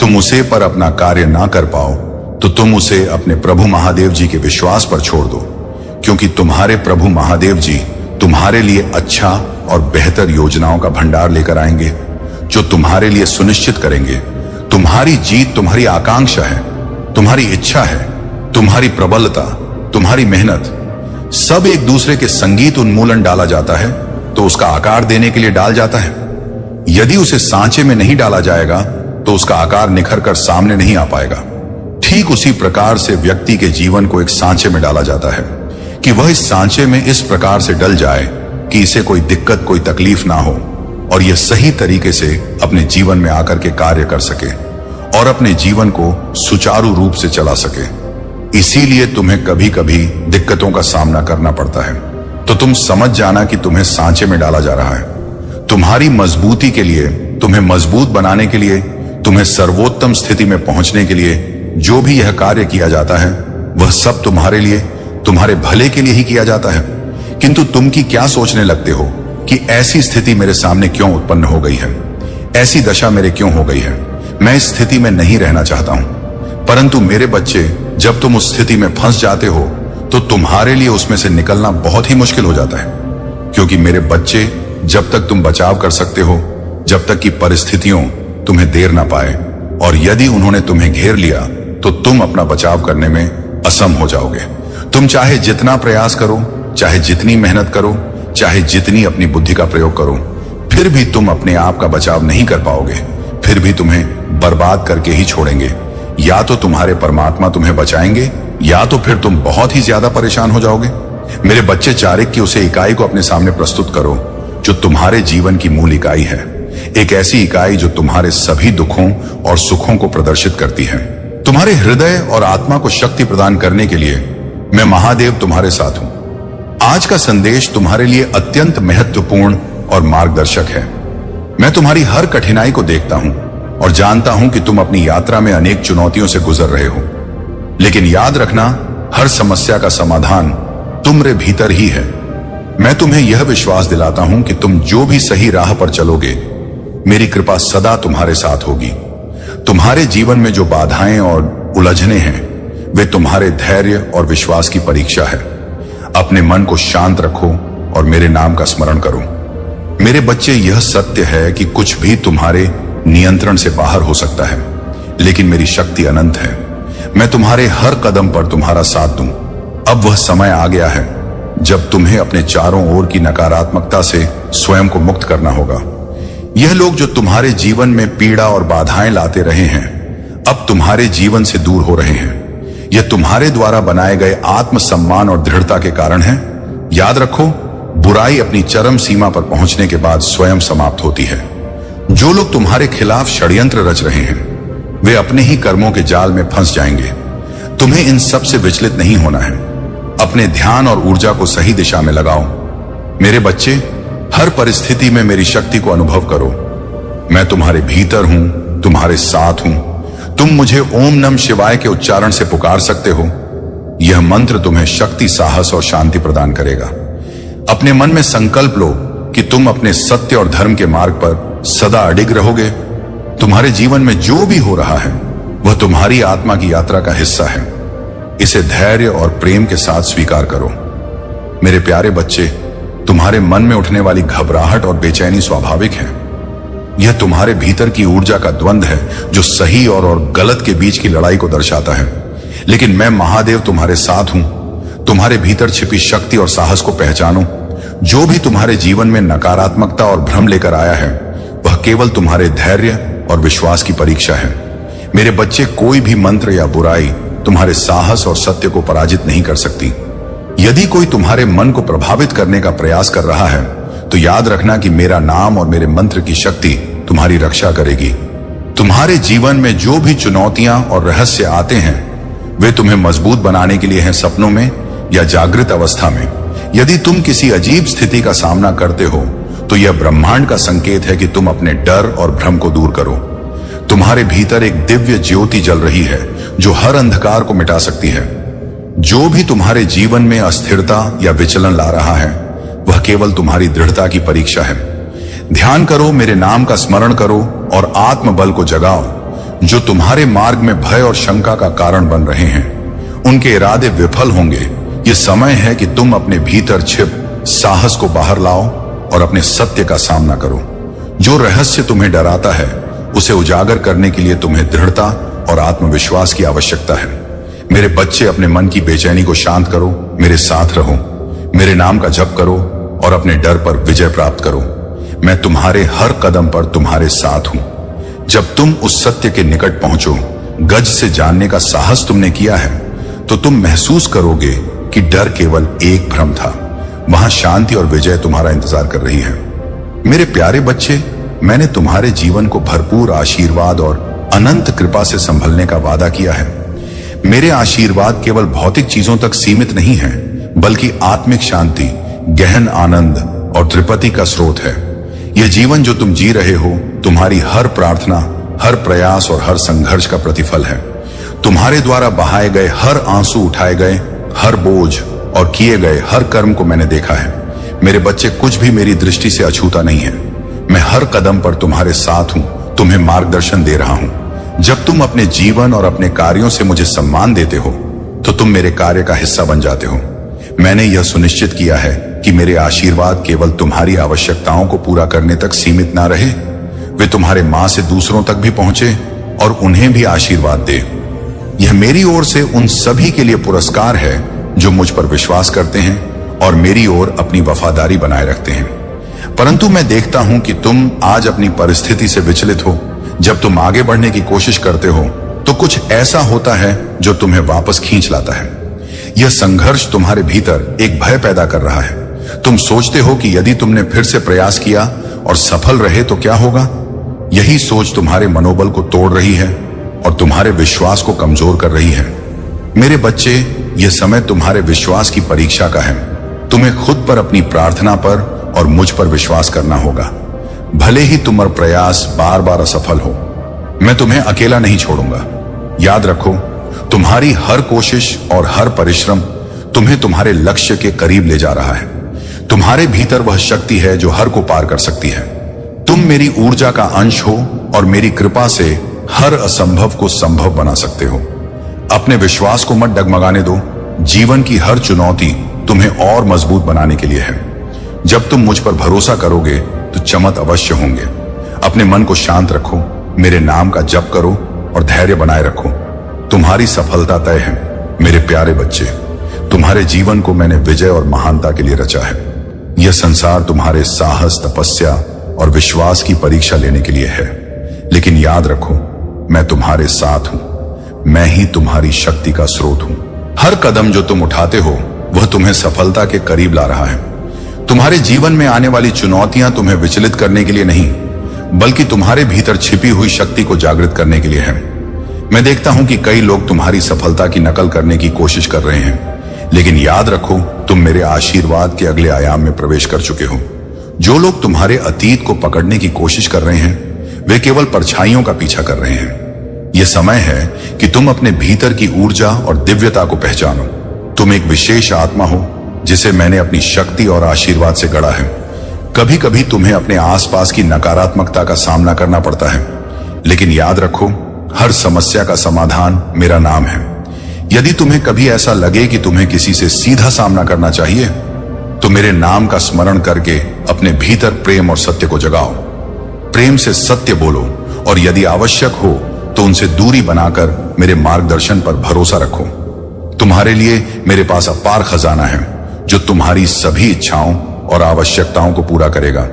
तुम उसे पर अपना कार्य ना कर पाओ, तो तुम उसे अपने प्रभु महादेव जी के विश्वास पर छोड़ दो, क्योंकि तुम्हारे प्रभु महादेव जी तुम्हारे लिए अच्छा और बेहतर योजनाओं का भंडार लेकर आएंगे, जो तुम्हारे लिए सुनिश्चित करेंगे तुम्हारी जीत। तुम्हारी आकांक्षा है, तुम्हारी इच्छा है, तुम्हारी प्रबलता, तुम्हारी मेहनत, सब एक दूसरे के संगीत उन्मूलन डाला जाता है तो उसका आकार देने के लिए डाल जाता है। यदि उसे सांचे में नहीं डाला जाएगा तो उसका आकार निखर कर सामने नहीं आ पाएगा। ठीक उसी प्रकार से व्यक्ति के जीवन को एक सांचे में डाला जाता है कि वह इस सांचे में इस प्रकार से डल जाए कि इसे कोई दिक्कत, कोई तकलीफ ना हो, और यह सही तरीके से अपने जीवन में आकर के कार्य कर सके और अपने जीवन को सुचारू रूप से चला सके। इसीलिए तुम्हें कभी कभी दिक्कतों का सामना करना पड़ता है, तो तुम समझ जाना कि तुम्हें सांचे में डाला जा रहा है। तुम्हारी मजबूती के लिए, तुम्हें मजबूत बनाने के लिए, तुम्हें सर्वोत्तम स्थिति में पहुंचने के लिए जो भी यह कार्य किया जाता है, वह सब तुम्हारे लिए, तुम्हारे भले के लिए ही किया जाता है। किंतु तुम की क्या सोचने लगते हो कि ऐसी स्थिति मेरे सामने क्यों उत्पन्न हो गई है, ऐसी दशा मेरे क्यों हो गई है, मैं इस स्थिति में नहीं रहना चाहता हूं। परंतु मेरे बच्चे, जब तुम उस स्थिति में फंस जाते हो तो तुम्हारे लिए उसमें से निकलना बहुत ही मुश्किल हो जाता है, क्योंकि मेरे बच्चे, जब तक तुम बचाव कर सकते हो, जब तक कि परिस्थितियों तुम्हें देर ना पाए, और यदि उन्होंने तुम्हें घेर लिया तो तुम अपना बचाव करने में असम हो जाओगे। तुम चाहे जितना प्रयास करो, चाहे जितनी मेहनत करो, चाहे जितनी अपनी बुद्धि का प्रयोग करो, फिर भी तुम अपने आप का बचाव नहीं कर पाओगे। फिर भी तुम्हें बर्बाद करके ही छोड़ेंगे। या तो तुम्हारे परमात्मा तुम्हें बचाएंगे, या तो फिर तुम बहुत ही ज्यादा परेशान हो जाओगे। मेरे बच्चे, चाणक्य उसे इकाई को अपने सामने प्रस्तुत करो जो तुम्हारे जीवन की मूल इकाई है, एक ऐसी इकाई जो तुम्हारे सभी दुखों और सुखों को प्रदर्शित करती है। तुम्हारे हृदय और आत्मा को शक्ति प्रदान करने के लिए मैं महादेव तुम्हारे साथ हूं। आज का संदेश तुम्हारे लिए अत्यंत महत्वपूर्ण और मार्गदर्शक है। मैं तुम्हारी हर कठिनाई को देखता हूं और जानता हूं कि तुम अपनी यात्रा में अनेक चुनौतियों से गुजर रहे हो, लेकिन याद रखना, हर समस्या का समाधान तुम्हारे भीतर ही है। मैं तुम्हें यह विश्वास दिलाता हूं कि तुम जो भी सही राह पर चलोगे, मेरी कृपा सदा तुम्हारे साथ होगी। तुम्हारे जीवन में जो बाधाएं और उलझने हैं, वे तुम्हारे धैर्य और विश्वास की परीक्षा है। अपने मन को शांत रखो और मेरे नाम का स्मरण करो। मेरे बच्चे, यह सत्य है कि कुछ भी तुम्हारे नियंत्रण से बाहर हो सकता है, लेकिन मेरी शक्ति अनंत है। मैं तुम्हारे हर कदम पर तुम्हारा साथ दूं। अब वह समय आ गया है जब तुम्हें अपने चारों ओर की नकारात्मकता से स्वयं को मुक्त करना होगा। यह लोग जो तुम्हारे जीवन में पीड़ा और बाधाएं लाते रहे हैं, अब तुम्हारे जीवन से दूर हो रहे हैं। यह तुम्हारे द्वारा बनाए गए आत्मसम्मान और दृढ़ता के कारण है। याद रखो, बुराई अपनी चरम सीमा पर पहुंचने के बाद स्वयं समाप्त होती है। जो लोग तुम्हारे खिलाफ षड्यंत्र रच रहे हैं, वे अपने ही कर्मों के जाल में फंस जाएंगे। तुम्हें इन सब से विचलित नहीं होना है। अपने ध्यान और ऊर्जा को सही दिशा में लगाओ। मेरे बच्चे, हर परिस्थिति में मेरी शक्ति को अनुभव करो। मैं तुम्हारे भीतर हूं, तुम्हारे साथ हूं। तुम मुझे ओम नमः शिवाय के उच्चारण से पुकार सकते हो। यह मंत्र तुम्हें शक्ति, साहस और शांति प्रदान करेगा। अपने मन में संकल्प लो कि तुम अपने सत्य और धर्म के मार्ग पर सदा अडिग रहोगे। तुम्हारे जीवन में जो भी हो रहा है वह तुम्हारी आत्मा की यात्रा का हिस्सा है। इसे धैर्य और प्रेम के साथ स्वीकार करो। मेरे प्यारे बच्चे, तुम्हारे मन में उठने वाली घबराहट और बेचैनी स्वाभाविक है। यह तुम्हारे भीतर की ऊर्जा का द्वंद्व है जो सही और गलत के बीच की लड़ाई को दर्शाता है। लेकिन मैं महादेव तुम्हारे साथ हूं। तुम्हारे भीतर छिपी शक्ति और साहस को पहचानो। जो भी तुम्हारे जीवन में नकारात्मकता और भ्रम लेकर आया है वह केवल तुम्हारे धैर्य और विश्वास की परीक्षा है। मेरे बच्चे, कोई भी मंत्र या बुराई तुम्हारे साहस और सत्य को पराजित नहीं कर सकती। यदि कोई तुम्हारे मन को प्रभावित करने का प्रयास कर रहा है तो याद रखना कि मेरा नाम और मेरे मंत्र की शक्ति तुम्हारी रक्षा करेगी। तुम्हारे जीवन में जो भी चुनौतियां और रहस्य आते हैं वे तुम्हें मजबूत बनाने के लिए हैं, सपनों में या जागृत अवस्था में। यदि तुम किसी अजीब स्थिति का सामना करते हो तो यह ब्रह्मांड का संकेत है कि तुम अपने डर और भ्रम को दूर करो। तुम्हारे भीतर एक दिव्य ज्योति जल रही है जो हर अंधकार को मिटा सकती है। जो भी तुम्हारे जीवन में अस्थिरता या विचलन ला रहा है वह केवल तुम्हारी दृढ़ता की परीक्षा है। ध्यान करो, मेरे नाम का स्मरण करो और आत्मबल को जगाओ। जो तुम्हारे मार्ग में भय और शंका का कारण बन रहे हैं उनके इरादे विफल होंगे। यह समय है कि तुम अपने भीतर छिप साहस को बाहर लाओ और अपने सत्य का सामना करो। जो रहस्य तुम्हें डराता है उसे उजागर करने के लिए तुम्हें दृढ़ता और आत्मविश्वास की आवश्यकता है। मेरे बच्चे, अपने मन की बेचैनी को शांत करो, मेरे साथ रहो, मेरे नाम का जप करो और अपने डर पर विजय प्राप्त करो। मैं तुम्हारे हर कदम पर तुम्हारे साथ हूं। जब तुम उस सत्य के निकट पहुंचो, गज से जानने का साहस तुमने किया है, तो तुम महसूस करोगे कि डर केवल एक भ्रम था। वहां शांति और विजय तुम्हारा इंतजार कर रही है। मेरे प्यारे बच्चे, मैंने तुम्हारे जीवन को भरपूर आशीर्वाद और अनंत कृपा से संभलने का वादा किया है। मेरे आशीर्वाद केवल भौतिक चीजों तक सीमित नहीं है, बल्कि आत्मिक शांति, गहन आनंद और तृप्ति का स्रोत है। यह जीवन जो तुम जी रहे हो तुम्हारी हर प्रार्थना, हर प्रयास और हर संघर्ष का प्रतिफल है। तुम्हारे द्वारा बहाए गए हर आंसू, उठाए गए हर बोझ और किए गए हर कर्म को मैंने देखा है। मेरे बच्चे, कुछ भी मेरी दृष्टि से अछूता नहीं है। मैं हर कदम पर तुम्हारे साथ हूं, तुम्हें मार्गदर्शन दे रहा हूं। जब तुम अपने जीवन और अपने कार्यों से मुझे सम्मान देते हो तो तुम मेरे कार्य का हिस्सा बन जाते हो। मैंने यह सुनिश्चित किया है कि मेरे आशीर्वाद केवल तुम्हारी आवश्यकताओं को पूरा करने तक सीमित ना रहे, वे तुम्हारे मां से दूसरों तक भी पहुंचे और उन्हें भी आशीर्वाद दे। यह मेरी ओर से उन सभी के लिए पुरस्कार है जो मुझ पर विश्वास करते हैं और मेरी ओर अपनी वफादारी बनाए रखते हैं। परंतु मैं देखता हूं कि तुम आज अपनी परिस्थिति से विचलित हो। जब तुम आगे बढ़ने की कोशिश करते हो तो कुछ ऐसा होता है जो तुम्हें वापस खींच लाता है। यह संघर्ष तुम्हारे भीतर एक भय पैदा कर रहा है। तुम सोचते हो कि यदि तुमने फिर से प्रयास किया और सफल रहे तो क्या होगा। यही सोच तुम्हारे मनोबल को तोड़ रही है और तुम्हारे विश्वास को कमजोर कर रही है। मेरे बच्चे, यह समय तुम्हारे विश्वास की परीक्षा का है। तुम्हें खुद पर, अपनी प्रार्थना पर और मुझ पर विश्वास करना होगा। भले ही तुम्हारा प्रयास बार बार असफल हो, मैं तुम्हें अकेला नहीं छोड़ूंगा। याद रखो, तुम्हारी हर कोशिश और हर परिश्रम तुम्हें तुम्हारे लक्ष्य के करीब ले जा रहा है। तुम्हारे भीतर वह शक्ति है जो हर को पार कर सकती है। तुम मेरी ऊर्जा का अंश हो और मेरी कृपा से हर असंभव को संभव बना सकते हो। अपने विश्वास को मत डगमगाने दो। जीवन की हर चुनौती तुम्हें और मजबूत बनाने के लिए है। जब तुम मुझ पर भरोसा करोगे तो चमत्कार अवश्य होंगे। अपने मन को शांत रखो, मेरे नाम का जप करो और धैर्य बनाए रखो। तुम्हारी सफलता तय है। मेरे प्यारे बच्चे, तुम्हारे जीवन को मैंने विजय और महानता के लिए रचा है। यह संसार तुम्हारे साहस, तपस्या और विश्वास की परीक्षा लेने के लिए है। लेकिन याद रखो, मैं तुम्हारे साथ हूं। मैं ही तुम्हारी शक्ति का स्रोत हूं। हर कदम जो तुम उठाते हो वह तुम्हें सफलता के करीब ला रहा है। तुम्हारे जीवन में आने वाली चुनौतियां तुम्हें विचलित करने के लिए नहीं, बल्कि तुम्हारे भीतर छिपी हुई शक्ति को जागृत करने के लिए है। मैं देखता हूं कि कई लोग तुम्हारी सफलता की नकल करने की कोशिश कर रहे हैं, लेकिन याद रखो, तुम मेरे आशीर्वाद के अगले आयाम में प्रवेश कर चुके हो। जो लोग तुम्हारे अतीत को पकड़ने की कोशिश कर रहे हैं, वे केवल परछाइयों का पीछा कर रहे हैं। यह समय है कि तुम अपने भीतर की ऊर्जा और दिव्यता को पहचानो। तुम एक विशेष आत्मा हो जिसे मैंने अपनी शक्ति और आशीर्वाद से गढ़ा है। कभी कभी तुम्हें अपने आसपास की नकारात्मकता का सामना करना पड़ता है, लेकिन याद रखो, हर समस्या का समाधान मेरा नाम है। यदि तुम्हें कभी ऐसा लगे कि तुम्हें किसी से सीधा सामना करना चाहिए, तो मेरे नाम का स्मरण करके अपने भीतर प्रेम और सत्य को जगाओ। प्रेम से सत्य बोलो, और यदि आवश्यक हो तो उनसे दूरी बनाकर मेरे मार्गदर्शन पर भरोसा रखो। तुम्हारे लिए मेरे पास अपार खजाना है जो तुम्हारी सभी इच्छाओं और आवश्यकताओं को पूरा करेगा,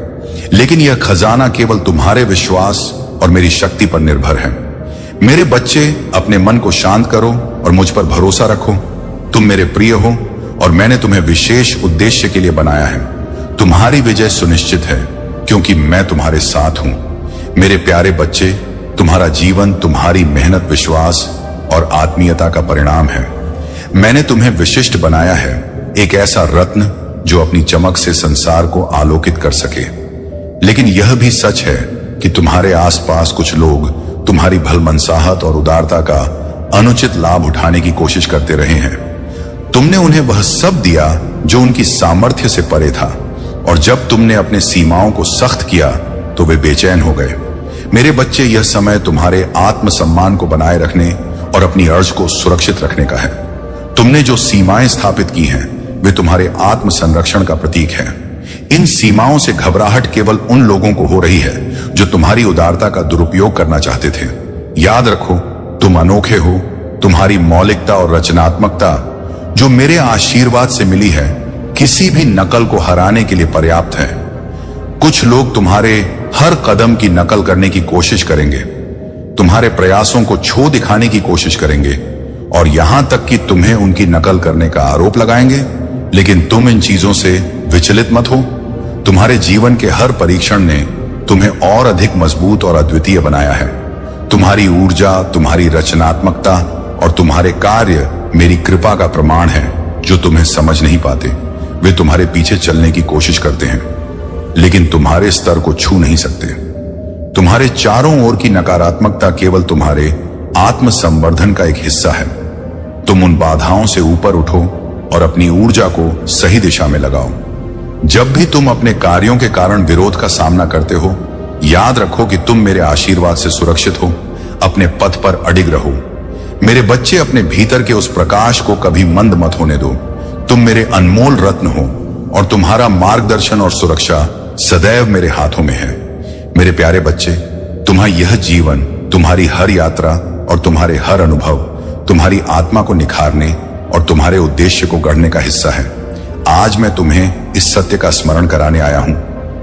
लेकिन यह खजाना केवल तुम्हारे विश्वास और मेरी शक्ति पर निर्भर है। मेरे बच्चे, अपने मन को शांत करो और मुझ पर भरोसा रखो। तुम मेरे प्रिय हो और मैंने तुम्हें विशेष उद्देश्य के लिए बनाया है। तुम्हारी विजय सुनिश्चित है क्योंकि मैं तुम्हारे साथ हूं। मेरे प्यारे बच्चे, तुम्हारा जीवन तुम्हारी मेहनत, विश्वास और आत्मीयता का परिणाम है। मैंने तुम्हें विशिष्ट बनाया है, एक ऐसा रत्न जो अपनी चमक से संसार को आलोकित कर सके। लेकिन यह भी सच है कि तुम्हारे आसपास कुछ लोग तुम्हारी भलमनसाहत और उदारता का अनुचित लाभ उठाने की कोशिश करते रहे हैं। तुमने उन्हें वह सब दिया जो उनकी सामर्थ्य से परे था, और जब तुमने अपने सीमाओं को सख्त किया तो वे बेचैन हो गए। मेरे बच्चे, यह समय तुम्हारे आत्मसम्मान को बनाए रखने और अपनी अर्ज को सुरक्षित रखने का है। तुमने जो सीमाएं स्थापित की हैं, वे तुम्हारे आत्म संरक्षण का प्रतीक है। इन सीमाओं से घबराहट केवल उन लोगों को हो रही है जो तुम्हारी उदारता का दुरुपयोग करना चाहते थे। याद रखो, तुम अनोखे हो। तुम्हारी मौलिकता और रचनात्मकता जो मेरे आशीर्वाद से मिली है, किसी भी नकल को हराने के लिए पर्याप्त है। कुछ लोग तुम्हारे हर कदम की नकल करने की कोशिश करेंगे, तुम्हारे प्रयासों को छो दिखाने की कोशिश करेंगे, और यहां तक कि तुम्हें उनकी नकल करने का आरोप लगाएंगे। लेकिन तुम इन चीजों से विचलित मत हो। तुम्हारे जीवन के हर परीक्षण ने तुम्हें और अधिक मजबूत और अद्वितीय बनाया है। तुम्हारी ऊर्जा, तुम्हारी रचनात्मकता और तुम्हारे कार्य मेरी कृपा का प्रमाण है। जो तुम्हें समझ नहीं पाते, वे तुम्हारे पीछे चलने की कोशिश करते हैं, लेकिन तुम्हारे स्तर को छू नहीं सकते। तुम्हारे चारों ओर की नकारात्मकता केवल तुम्हारे आत्म संवर्धन का एक हिस्सा है। तुम उन बाधाओं से ऊपर उठो और अपनी ऊर्जा को सही दिशा में लगाओ। जब भी तुम अपने कार्यों के कारण विरोध का सामना करते हो, याद रखो कि तुम मेरे आशीर्वाद से सुरक्षित हो। अपने पथ पर अडिग रहो। मेरे बच्चे, अपने भीतर के उस प्रकाश को कभी मंद मत होने दो। तुम मेरे अनमोल रत्न हो और तुम्हारा मार्गदर्शन और सुरक्षा सदैव मेरे हाथों में है। मेरे प्यारे बच्चे, तुम्हारा यह जीवन, तुम्हारी हर यात्रा और तुम्हारे हर अनुभव तुम्हारी आत्मा को निखारने और तुम्हारे उद्देश्य को गढ़ने का हिस्सा है। आज मैं तुम्हें इस सत्य का स्मरण कराने आया हूं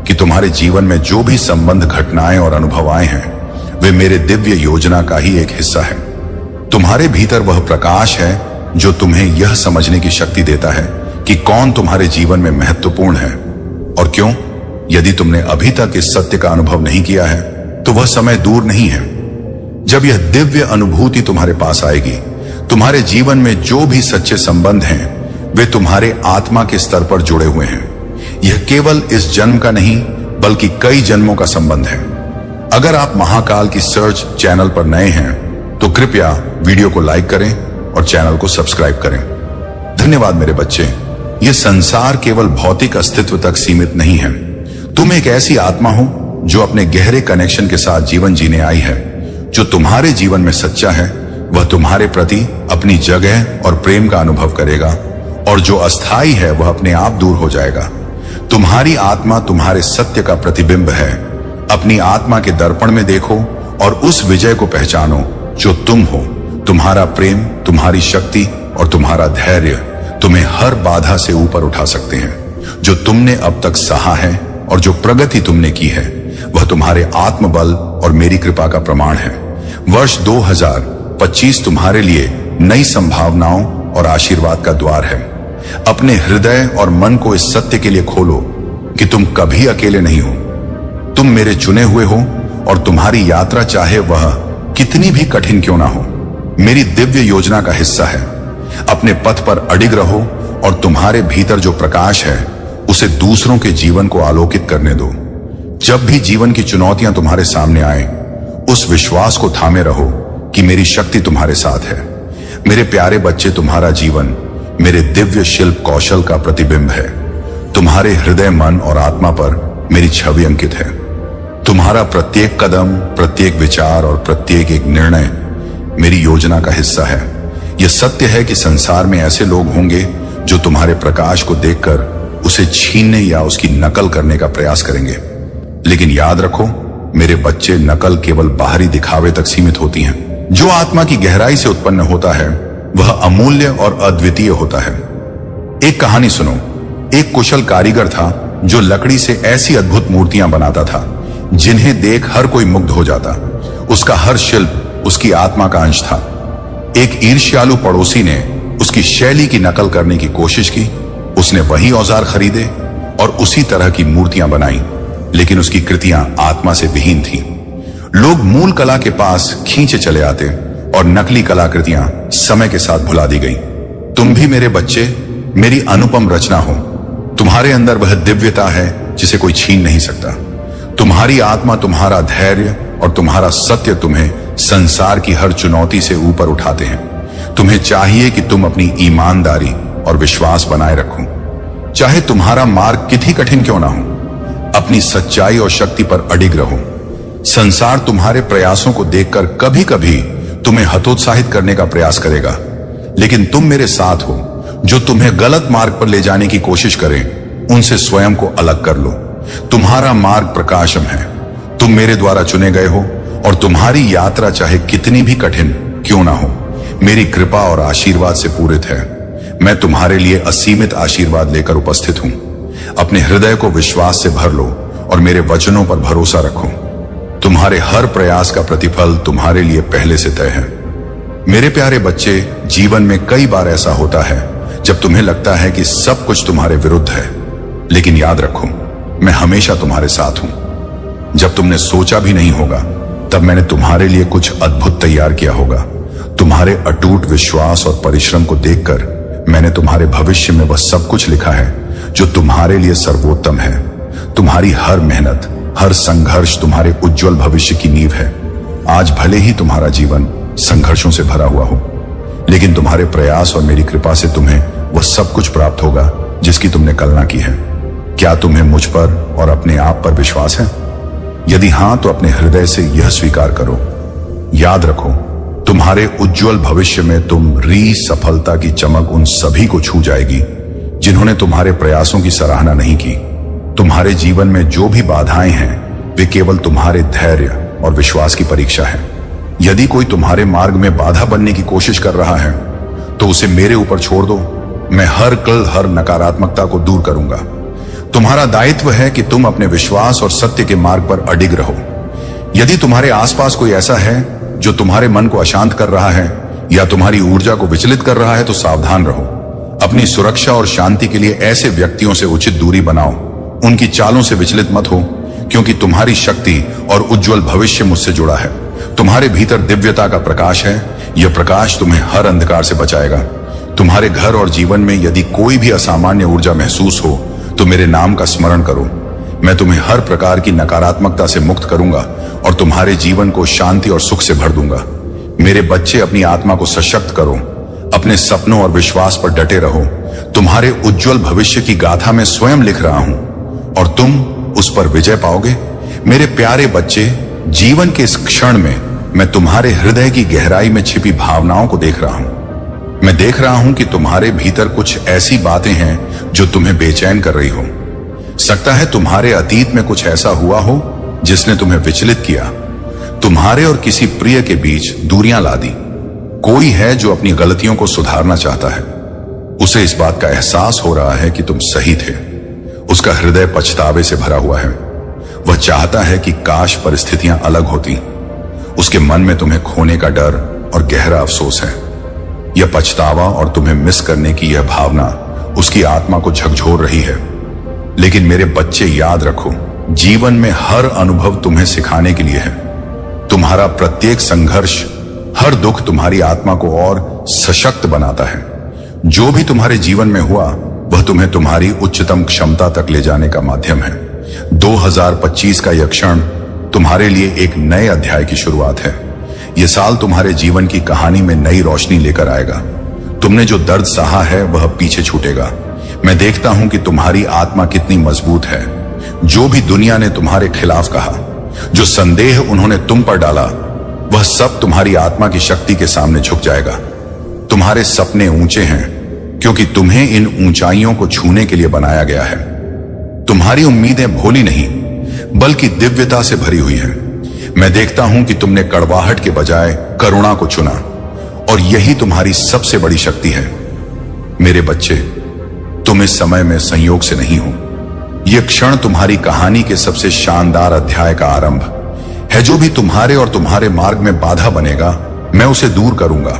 कि तुम्हारे जीवन में जो भी संबंध, घटनाएं और अनुभव आए हैं, वे मेरे दिव्य योजना का ही एक हिस्सा है। तुम्हारे भीतर वह प्रकाश है जो तुम्हें यह समझने की शक्ति देता है कि कौन तुम्हारे जीवन में महत्वपूर्ण है और क्यों। यदि तुमने अभी तक इस सत्य का अनुभव नहीं किया है, तो वह समय दूर नहीं है जब यह दिव्य अनुभूति तुम्हारे पास आएगी। तुम्हारे जीवन में जो भी सच्चे संबंध हैं, वे तुम्हारे आत्मा के स्तर पर जुड़े हुए हैं। यह केवल इस जन्म का नहीं, बल्कि कई जन्मों का संबंध है। अगर आप महाकाल की सर्च चैनल पर नए हैं, तो कृपया वीडियो को लाइक करें और चैनल को सब्सक्राइब करें। धन्यवाद मेरे बच्चे। यह संसार केवल भौतिक अस्तित्व तक सीमित नहीं है। तुम एक ऐसी आत्मा हो जो अपने गहरे कनेक्शन के साथ जीवन जीने आई है। जो तुम्हारे जीवन में सच्चा है, वह तुम्हारे प्रति अपनी जगह और प्रेम का अनुभव करेगा, और जो अस्थाई है वह अपने आप दूर हो जाएगा। तुम्हारी आत्मा तुम्हारे सत्य का प्रतिबिंब है। अपनी आत्मा के दर्पण में देखो और उस विजय को पहचानो जो तुम हो। तुम्हारा प्रेम, तुम्हारी शक्ति और तुम्हारा धैर्य तुम्हें हर बाधा से ऊपर उठा सकते हैं। जो तुमने अब तक सहा है और जो प्रगति तुमने की है, वह तुम्हारे आत्मबल और मेरी कृपा का प्रमाण है। वर्ष 2025 तुम्हारे लिए नई संभावनाओं और आशीर्वाद का द्वार है। अपने हृदय और मन को इस सत्य के लिए खोलो कि तुम कभी अकेले नहीं हो। तुम मेरे चुने हुए हो और तुम्हारी यात्रा, चाहे वह कितनी भी कठिन क्यों ना हो, मेरी दिव्य योजना का हिस्सा है। अपने पथ पर अडिग रहो और तुम्हारे भीतर जो प्रकाश है उसे दूसरों के जीवन को आलोकित करने दो। जब भी जीवन की चुनौतियां तुम्हारे सामने आए, उस विश्वास को थामे रहो कि मेरी शक्ति तुम्हारे साथ है। मेरे प्यारे बच्चे, तुम्हारा जीवन मेरे दिव्य शिल्प कौशल का प्रतिबिंब है। तुम्हारे हृदय, मन और आत्मा पर मेरी छवि अंकित है। तुम्हारा प्रत्येक कदम, प्रत्येक विचार और प्रत्येक एक निर्णय मेरी योजना का हिस्सा है। यह सत्य है कि संसार में ऐसे लोग होंगे जो तुम्हारे प्रकाश को देखकर उसे छीनने या उसकी नकल करने का प्रयास करेंगे। लेकिन याद रखो मेरे बच्चे, नकल केवल बाहरी दिखावे तक सीमित होती हैं। जो आत्मा की गहराई से उत्पन्न होता है वह अमूल्य और अद्वितीय होता है। एक कहानी सुनो। एक कुशल कारीगर था जो लकड़ी से ऐसी अद्भुत मूर्तियां बनाता था जिन्हें देख हर कोई मुग्ध हो जाता। उसका हर शिल्प उसकी आत्मा का अंश था। एक ईर्ष्यालु पड़ोसी ने उसकी शैली की नकल करने की कोशिश की। उसने वही औजार खरीदे और उसी तरह की मूर्तियां बनाई, लेकिन उसकी कृतियां आत्मा से विहीन थीं। लोग मूल कला के पास खींचे चले आते और नकली कलाकृतियां समय के साथ भुला दी गई। तुम भी मेरे बच्चे मेरी अनुपम रचना हो। तुम्हारे अंदर वह दिव्यता है जिसे कोई छीन नहीं सकता। तुम्हारी आत्मा, तुम्हारा धैर्य और तुम्हारा सत्य तुम्हें संसार की हर चुनौती से ऊपर उठाते हैं। तुम्हें चाहिए कि तुम अपनी ईमानदारी और विश्वास बनाए रखो, चाहे तुम्हारा मार्ग कितनी कठिन क्यों ना हो। अपनी सच्चाई और शक्ति पर अडिग रहो। संसार तुम्हारे प्रयासों को देखकर कभी कभी तुम्हें हतोत्साहित करने का प्रयास करेगा, लेकिन तुम मेरे साथ हो। जो तुम्हें गलत मार्ग पर ले जाने की कोशिश करें उनसे स्वयं को अलग कर लो। तुम्हारा मार्ग प्रकाशम है। तुम मेरे द्वारा चुने गए हो और तुम्हारी यात्रा चाहे कितनी भी कठिन क्यों ना हो, मेरी कृपा और आशीर्वाद से पूरित है। मैं तुम्हारे लिए असीमित आशीर्वाद लेकर उपस्थित हूं। अपने हृदय को विश्वास से भर लो और मेरे वचनों पर भरोसा रखो। तुम्हारे हर प्रयास का प्रतिफल तुम्हारे लिए पहले से तय है। मेरे प्यारे बच्चे, जीवन में कई बार ऐसा होता है जब तुम्हें लगता है कि सब कुछ तुम्हारे विरुद्ध है, लेकिन याद रखो मैं हमेशा तुम्हारे साथ हूं। जब तुमने सोचा भी नहीं होगा तब मैंने तुम्हारे लिए कुछ अद्भुत तैयार किया होगा। तुम्हारे अटूट विश्वास और परिश्रम को देखकर मैंने तुम्हारे भविष्य में वह सब कुछ लिखा है जो तुम्हारे लिए सर्वोत्तम है। तुम्हारी हर मेहनत, हर संघर्ष तुम्हारे उज्जवल भविष्य की नींव है। आज भले ही तुम्हारा जीवन संघर्षों से भरा हुआ हो, लेकिन तुम्हारे प्रयास और मेरी कृपा से तुम्हें वह सब कुछ प्राप्त होगा जिसकी तुमने कल्पना की है। क्या तुम्हें मुझ पर और अपने आप पर विश्वास है? यदि हां, तो अपने हृदय से यह स्वीकार करो। याद रखो, तुम्हारे उज्जवल भविष्य में तुम सफलता की चमक उन सभी को छू जाएगी जिन्होंने तुम्हारे प्रयासों की सराहना नहीं की। तुम्हारे जीवन में जो भी बाधाएं हैं वे केवल तुम्हारे धैर्य और विश्वास की परीक्षा है। यदि कोई तुम्हारे मार्ग में बाधा बनने की कोशिश कर रहा है तो उसे मेरे ऊपर छोड़ दो। मैं हर नकारात्मकता को दूर करूंगा। तुम्हारा दायित्व है कि तुम अपने विश्वास और सत्य के मार्ग पर अडिग रहो। यदि तुम्हारे आसपास कोई ऐसा है जो तुम्हारे मन को अशांत कर रहा है या तुम्हारी ऊर्जा को विचलित कर रहा है तो सावधान रहो। अपनी सुरक्षा और शांति के लिए ऐसे व्यक्तियों से उचित दूरी बनाओ। उनकी चालों से विचलित मत हो, क्योंकि तुम्हारी शक्ति और उज्जवल भविष्य मुझसे जुड़ा है। तुम्हारे भीतर दिव्यता का प्रकाश है। यह प्रकाश तुम्हें हर अंधकार से बचाएगा। तुम्हारे घर और जीवन में यदि कोई भी असामान्य ऊर्जा महसूस हो तो मेरे नाम का स्मरण करो। मैं तुम्हें हर प्रकार की नकारात्मकता से मुक्त करूंगा और तुम्हारे जीवन को शांति और सुख से भर दूंगा। मेरे बच्चे, अपनी आत्मा को सशक्त करो। अपने सपनों और विश्वास पर डटे रहो। तुम्हारे उज्जवल भविष्य की गाथा मैं स्वयं लिख रहा हूं और तुम उस पर विजय पाओगे। मेरे प्यारे बच्चे, जीवन के इस क्षण में मैं तुम्हारे हृदय की गहराई में छिपी भावनाओं को देख रहा हूं। मैं देख रहा हूं कि तुम्हारे भीतर कुछ ऐसी बातें हैं जो तुम्हें बेचैन कर रही हो। सकता है तुम्हारे अतीत में कुछ ऐसा हुआ हो जिसने तुम्हें विचलित किया, तुम्हारे और किसी प्रिय के बीच दूरियां ला दी। कोई है जो अपनी गलतियों को सुधारना चाहता है। उसे इस बात का एहसास हो रहा है कि तुम सही थे। उसका हृदय पछतावे से भरा हुआ है। वह चाहता है कि काश परिस्थितियां अलग होती। उसके मन में तुम्हें खोने का डर और गहरा अफसोस है। यह पछतावा और तुम्हें मिस करने की यह भावना उसकी आत्मा को झकझोर रही है। लेकिन मेरे बच्चे, याद रखो, जीवन में हर अनुभव तुम्हें सिखाने के लिए है। तुम्हारा प्रत्येक संघर्ष हर दुख तुम्हारी आत्मा को और सशक्त बनाता है। जो भी तुम्हारे जीवन में हुआ वह तुम्हें तुम्हारी उच्चतम क्षमता तक ले जाने का माध्यम है। 2025 का यह क्षण तुम्हारे लिए एक नए अध्याय की शुरुआत है। यह साल तुम्हारे जीवन की कहानी में नई रोशनी लेकर आएगा। तुमने जो दर्द सहा है वह पीछे छूटेगा। मैं देखता हूं कि तुम्हारी आत्मा कितनी मजबूत है। जो भी दुनिया ने तुम्हारे खिलाफ कहा, जो संदेह उन्होंने तुम पर डाला, वह सब तुम्हारी आत्मा की शक्ति के सामने झुक जाएगा। तुम्हारे सपने ऊंचे हैं क्योंकि तुम्हें इन ऊंचाइयों को छूने के लिए बनाया गया है। तुम्हारी उम्मीदें भोली नहीं बल्कि दिव्यता से भरी हुई है। मैं देखता हूं कि तुमने कड़वाहट के बजाय करुणा को चुना और यही तुम्हारी सबसे बड़ी शक्ति है। मेरे बच्चे, तुम इस समय में संयोग से नहीं हो। यह क्षण तुम्हारी कहानी के सबसे शानदार अध्याय का आरंभ है। जो भी तुम्हारे और तुम्हारे मार्ग में बाधा बनेगा, मैं उसे दूर करूंगा।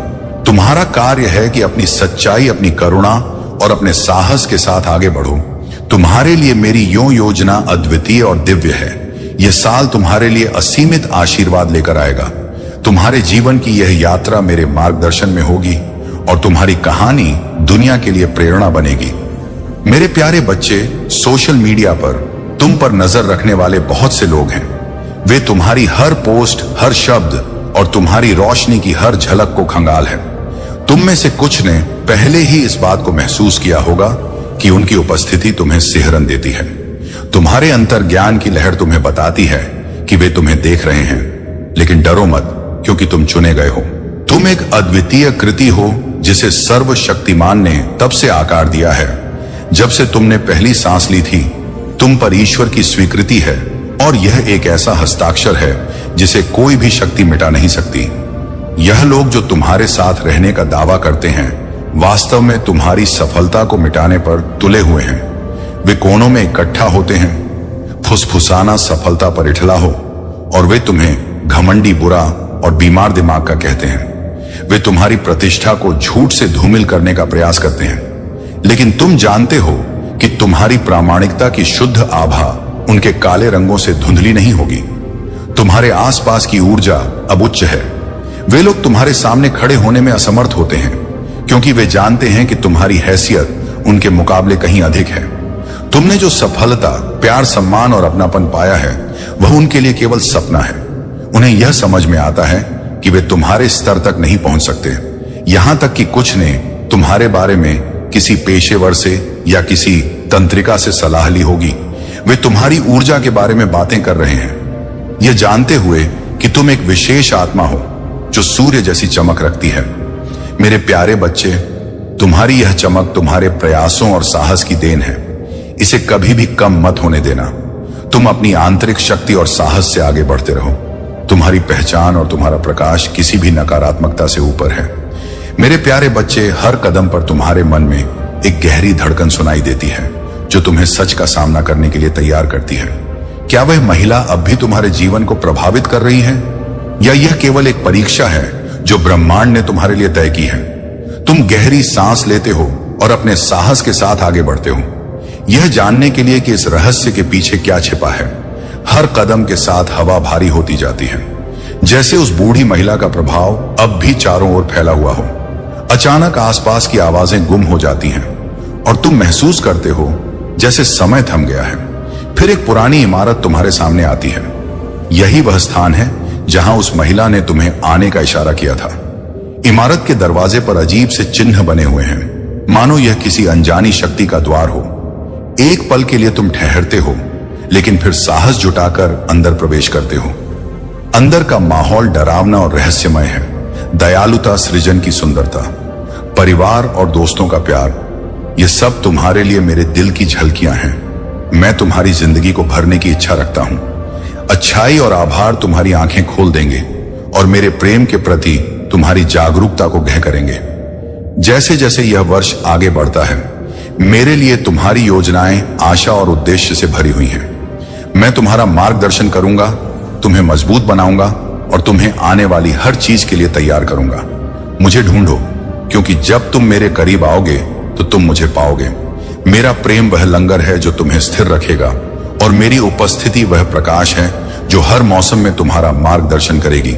तुम्हारा कार्य है कि अपनी सच्चाई, अपनी करुणा और अपने साहस के साथ आगे बढ़ो। तुम्हारे लिए मेरी योजना अद्वितीय और दिव्य है। यह साल तुम्हारे लिए असीमित आशीर्वाद लेकर आएगा। तुम्हारे जीवन की यह यात्रा मेरे मार्गदर्शन में होगी और तुम्हारी कहानी दुनिया के लिए प्रेरणा बनेगी। मेरे प्यारे बच्चे, सोशल मीडिया पर तुम पर नजर रखने वाले बहुत से लोग हैं। वे तुम्हारी हर पोस्ट, हर शब्द और तुम्हारी रोशनी की हर झलक को खंगाल है। तुम में से कुछ ने पहले ही इस बात को महसूस किया होगा कि उनकी उपस्थिति तुम्हें सिहरन देती है। तुम्हारे अंतर ज्ञान की लहर तुम्हें बताती है कि वे तुम्हें देख रहे हैं। लेकिन डरो मत, क्योंकि तुम चुने गए हो। तुम एक अद्वितीय कृति हो जिसे सर्वशक्तिमान ने तब से आकार दिया है जब से तुमने पहली सांस ली थी। तुम पर ईश्वर की स्वीकृति है और यह एक ऐसा हस्ताक्षर है जिसे कोई भी शक्ति मिटा नहीं सकती। यह लोग जो तुम्हारे साथ रहने का दावा करते हैं, वास्तव में तुम्हारी सफलता को मिटाने पर तुले हुए हैं। वे कोनों में इकट्ठा होते हैं, फुसफुसाना सफलता पर इठला हो, और वे तुम्हें घमंडी, बुरा और बीमार दिमाग का कहते हैं। वे तुम्हारी प्रतिष्ठा को झूठ से धूमिल करने का प्रयास करते हैं, लेकिन तुम जानते हो कि तुम्हारी प्रामाणिकता की शुद्ध आभा उनके काले रंगों से धुंधली नहीं होगी। तुम्हारे आसपास की ऊर्जा अब उच्च है। वे लोग तुम्हारे सामने खड़े होने में असमर्थ होते हैं क्योंकि वे जानते हैं कि तुम्हारी हैसियत उनके मुकाबले कहीं अधिक है। तुमने जो सफलता, प्यार, सम्मान और अपनापन पाया है, वह उनके लिए केवल सपना है। उन्हें यह समझ में आता है कि वे तुम्हारे स्तर तक नहीं पहुंच सकते। यहां तक कि कुछ ने तुम्हारे बारे में किसी पेशेवर से या किसी तंत्रिका से सलाह ली होगी। वे तुम्हारी ऊर्जा के बारे में बातें कर रहे हैं, यह जानते हुए कि तुम एक विशेष आत्मा हो जो सूर्य जैसी चमक रखती है। मेरे प्यारे बच्चे, तुम्हारी यह चमक तुम्हारे प्रयासों और साहस की देन है। इसे कभी भी कम मत होने देना। तुम अपनी आंतरिक शक्ति और साहस से आगे बढ़ते रहो। तुम्हारी पहचान और तुम्हारा प्रकाश किसी भी नकारात्मकता से ऊपर है। मेरे प्यारे बच्चे, हर कदम पर तुम्हारे मन में एक गहरी धड़कन सुनाई देती है जो तुम्हें सच का सामना करने के लिए तैयार करती है। क्या वह महिला अब भी तुम्हारे जीवन को प्रभावित कर रही है, या यह केवल एक परीक्षा है जो ब्रह्मांड ने तुम्हारे लिए तय की है? तुम गहरी सांस लेते हो और अपने साहस के साथ आगे बढ़ते हो, यह जानने के लिए कि इस रहस्य के पीछे क्या छिपा है। हर कदम के साथ हवा भारी होती जाती है, जैसे उस बूढ़ी महिला का प्रभाव अब भी चारों ओर फैला हुआ हो। अचानक आसपास की आवाजें गुम हो जाती हैं और तुम महसूस करते हो जैसे समय थम गया है। फिर एक पुरानी इमारत तुम्हारे सामने आती है। यही वह स्थान है जहां उस महिला ने तुम्हें आने का इशारा किया था। इमारत के दरवाजे पर अजीब से चिन्ह बने हुए हैं, मानो यह किसी अनजानी शक्ति का द्वार हो। एक पल के लिए तुम ठहरते हो, लेकिन फिर साहस जुटाकर अंदर प्रवेश करते हो। अंदर का माहौल डरावना और रहस्यमय है। दयालुता, सृजन की सुंदरता, परिवार और दोस्तों का प्यार, यह सब तुम्हारे लिए मेरे दिल की झलकियां हैं। मैं तुम्हारी जिंदगी को भरने की इच्छा रखता हूं। अच्छाई और आभार तुम्हारी आंखें खोल देंगे और मेरे प्रेम के प्रति तुम्हारी जागरूकता को गह करेंगे। जैसे जैसे यह वर्ष आगे बढ़ता है, मेरे लिए तुम्हारी योजनाएं आशा और उद्देश्य से भरी हुई हैं। मैं तुम्हारा मार्गदर्शन करूंगा, तुम्हें मजबूत बनाऊंगा और तुम्हें आने वाली हर चीज के लिए तैयार करूंगा। मुझे ढूंढो, क्योंकि जब तुम मेरे करीब आओगे तो तुम मुझे पाओगे। मेरा प्रेम वह लंगर है जो तुम्हें स्थिर रखेगा और मेरी उपस्थिति वह प्रकाश है जो हर मौसम में तुम्हारा मार्गदर्शन करेगी।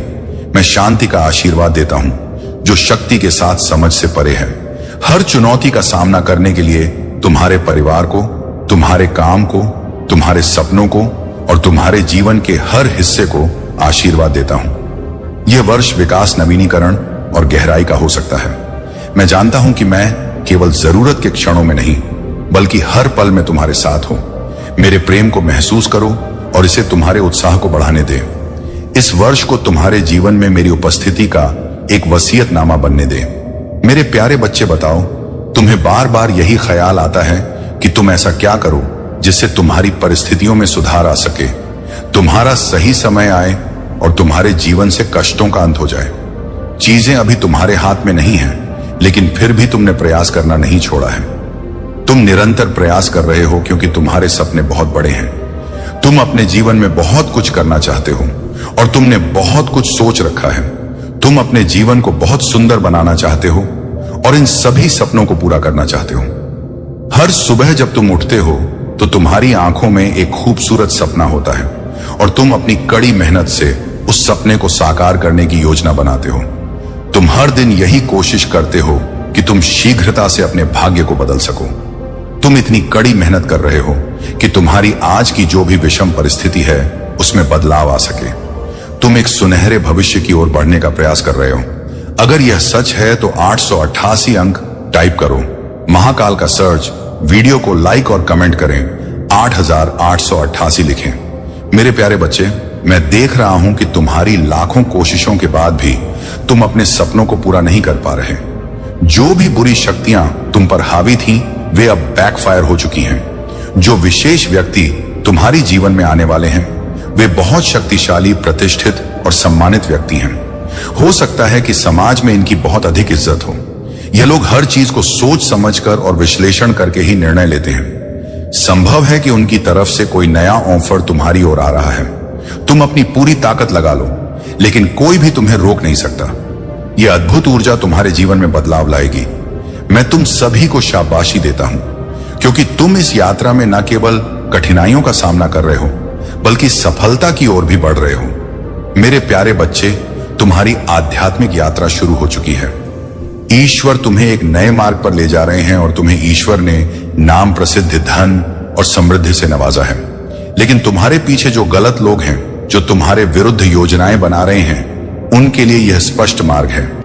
मैं शांति का आशीर्वाद देता हूं जो शक्ति के साथ समझ से परे है। हर चुनौती का सामना करने के लिए तुम्हारे परिवार को, तुम्हारे काम को, तुम्हारे सपनों को और तुम्हारे जीवन के हर हिस्से को आशीर्वाद देता हूं। यह वर्ष विकास, नवीनीकरण और गहराई का हो सकता है। मैं जानता हूं कि मैं केवल जरूरत के क्षणों में नहीं बल्कि हर पल में तुम्हारे साथ हूं। मेरे प्रेम को महसूस करो और इसे तुम्हारे उत्साह को बढ़ाने दे। इस वर्ष को तुम्हारे जीवन में मेरी उपस्थिति का एक वसीयतनामा बनने दे। मेरे प्यारे बच्चे, बताओ, तुम्हें बार बार यही ख्याल आता है कि तुम ऐसा क्या करो जिससे तुम्हारी परिस्थितियों में सुधार आ सके, तुम्हारा सही समय आए और तुम्हारे जीवन से कष्टों का अंत हो जाए। चीजें अभी तुम्हारे हाथ में नहीं हैं, लेकिन फिर भी तुमने प्रयास करना नहीं छोड़ा है। तुम निरंतर प्रयास कर रहे हो क्योंकि तुम्हारे सपने बहुत बड़े हैं। तुम अपने जीवन में बहुत कुछ करना चाहते हो और तुमने बहुत कुछ सोच रखा है। तुम अपने जीवन को बहुत सुंदर बनाना चाहते हो और इन सभी सपनों को पूरा करना चाहते हो। हर सुबह जब तुम उठते हो तो तुम्हारी आंखों में एक खूबसूरत सपना होता है और तुम अपनी कड़ी मेहनत से उस सपने को साकार करने की योजना बनाते हो। तुम हर दिन यही कोशिश करते हो कि तुम शीघ्रता से अपने भाग्य को बदल सको। तुम इतनी कड़ी मेहनत कर रहे हो कि तुम्हारी आज की जो भी विषम परिस्थिति है उसमें बदलाव आ सके। तुम एक सुनहरे भविष्य की ओर बढ़ने का प्रयास कर रहे हो। अगर यह सच है तो 888 अंक टाइप करो, महाकाल का सर्च, वीडियो को लाइक और कमेंट करें, 8888 लिखें। मेरे प्यारे बच्चे, मैं देख रहा हूं कि तुम्हारी लाखों कोशिशों के बाद भी तुम अपने सपनों को पूरा नहीं कर पा रहे। जो भी बुरी शक्तियां तुम पर हावी थीं, वे अब बैकफायर हो चुकी हैं। जो विशेष व्यक्ति तुम्हारी जीवन में आने वाले हैं वे बहुत शक्तिशाली, प्रतिष्ठित और सम्मानित व्यक्ति हैं। हो सकता है कि समाज में इनकी बहुत अधिक इज्जत हो। यह लोग हर चीज को सोच समझकर और विश्लेषण करके ही निर्णय लेते हैं। संभव है कि उनकी तरफ से कोई नया ऑफर तुम्हारी ओर आ रहा है। तुम अपनी पूरी ताकत लगा लो, लेकिन कोई भी तुम्हें रोक नहीं सकता। यह अद्भुत ऊर्जा तुम्हारे जीवन में बदलाव लाएगी। मैं तुम सभी को शाबाशी देता हूं क्योंकि तुम इस यात्रा में न केवल कठिनाइयों का सामना कर रहे हो बल्कि सफलता की ओर भी बढ़ रहे हो। मेरे प्यारे बच्चे, तुम्हारी आध्यात्मिक यात्रा शुरू हो चुकी है। ईश्वर तुम्हें एक नए मार्ग पर ले जा रहे हैं और तुम्हें ईश्वर ने नाम, प्रसिद्ध, धन और समृद्धि से नवाजा है। लेकिन तुम्हारे पीछे जो गलत लोग हैं, जो तुम्हारे विरुद्ध योजनाएं बना रहे हैं, उनके लिए यह स्पष्ट मार्ग है।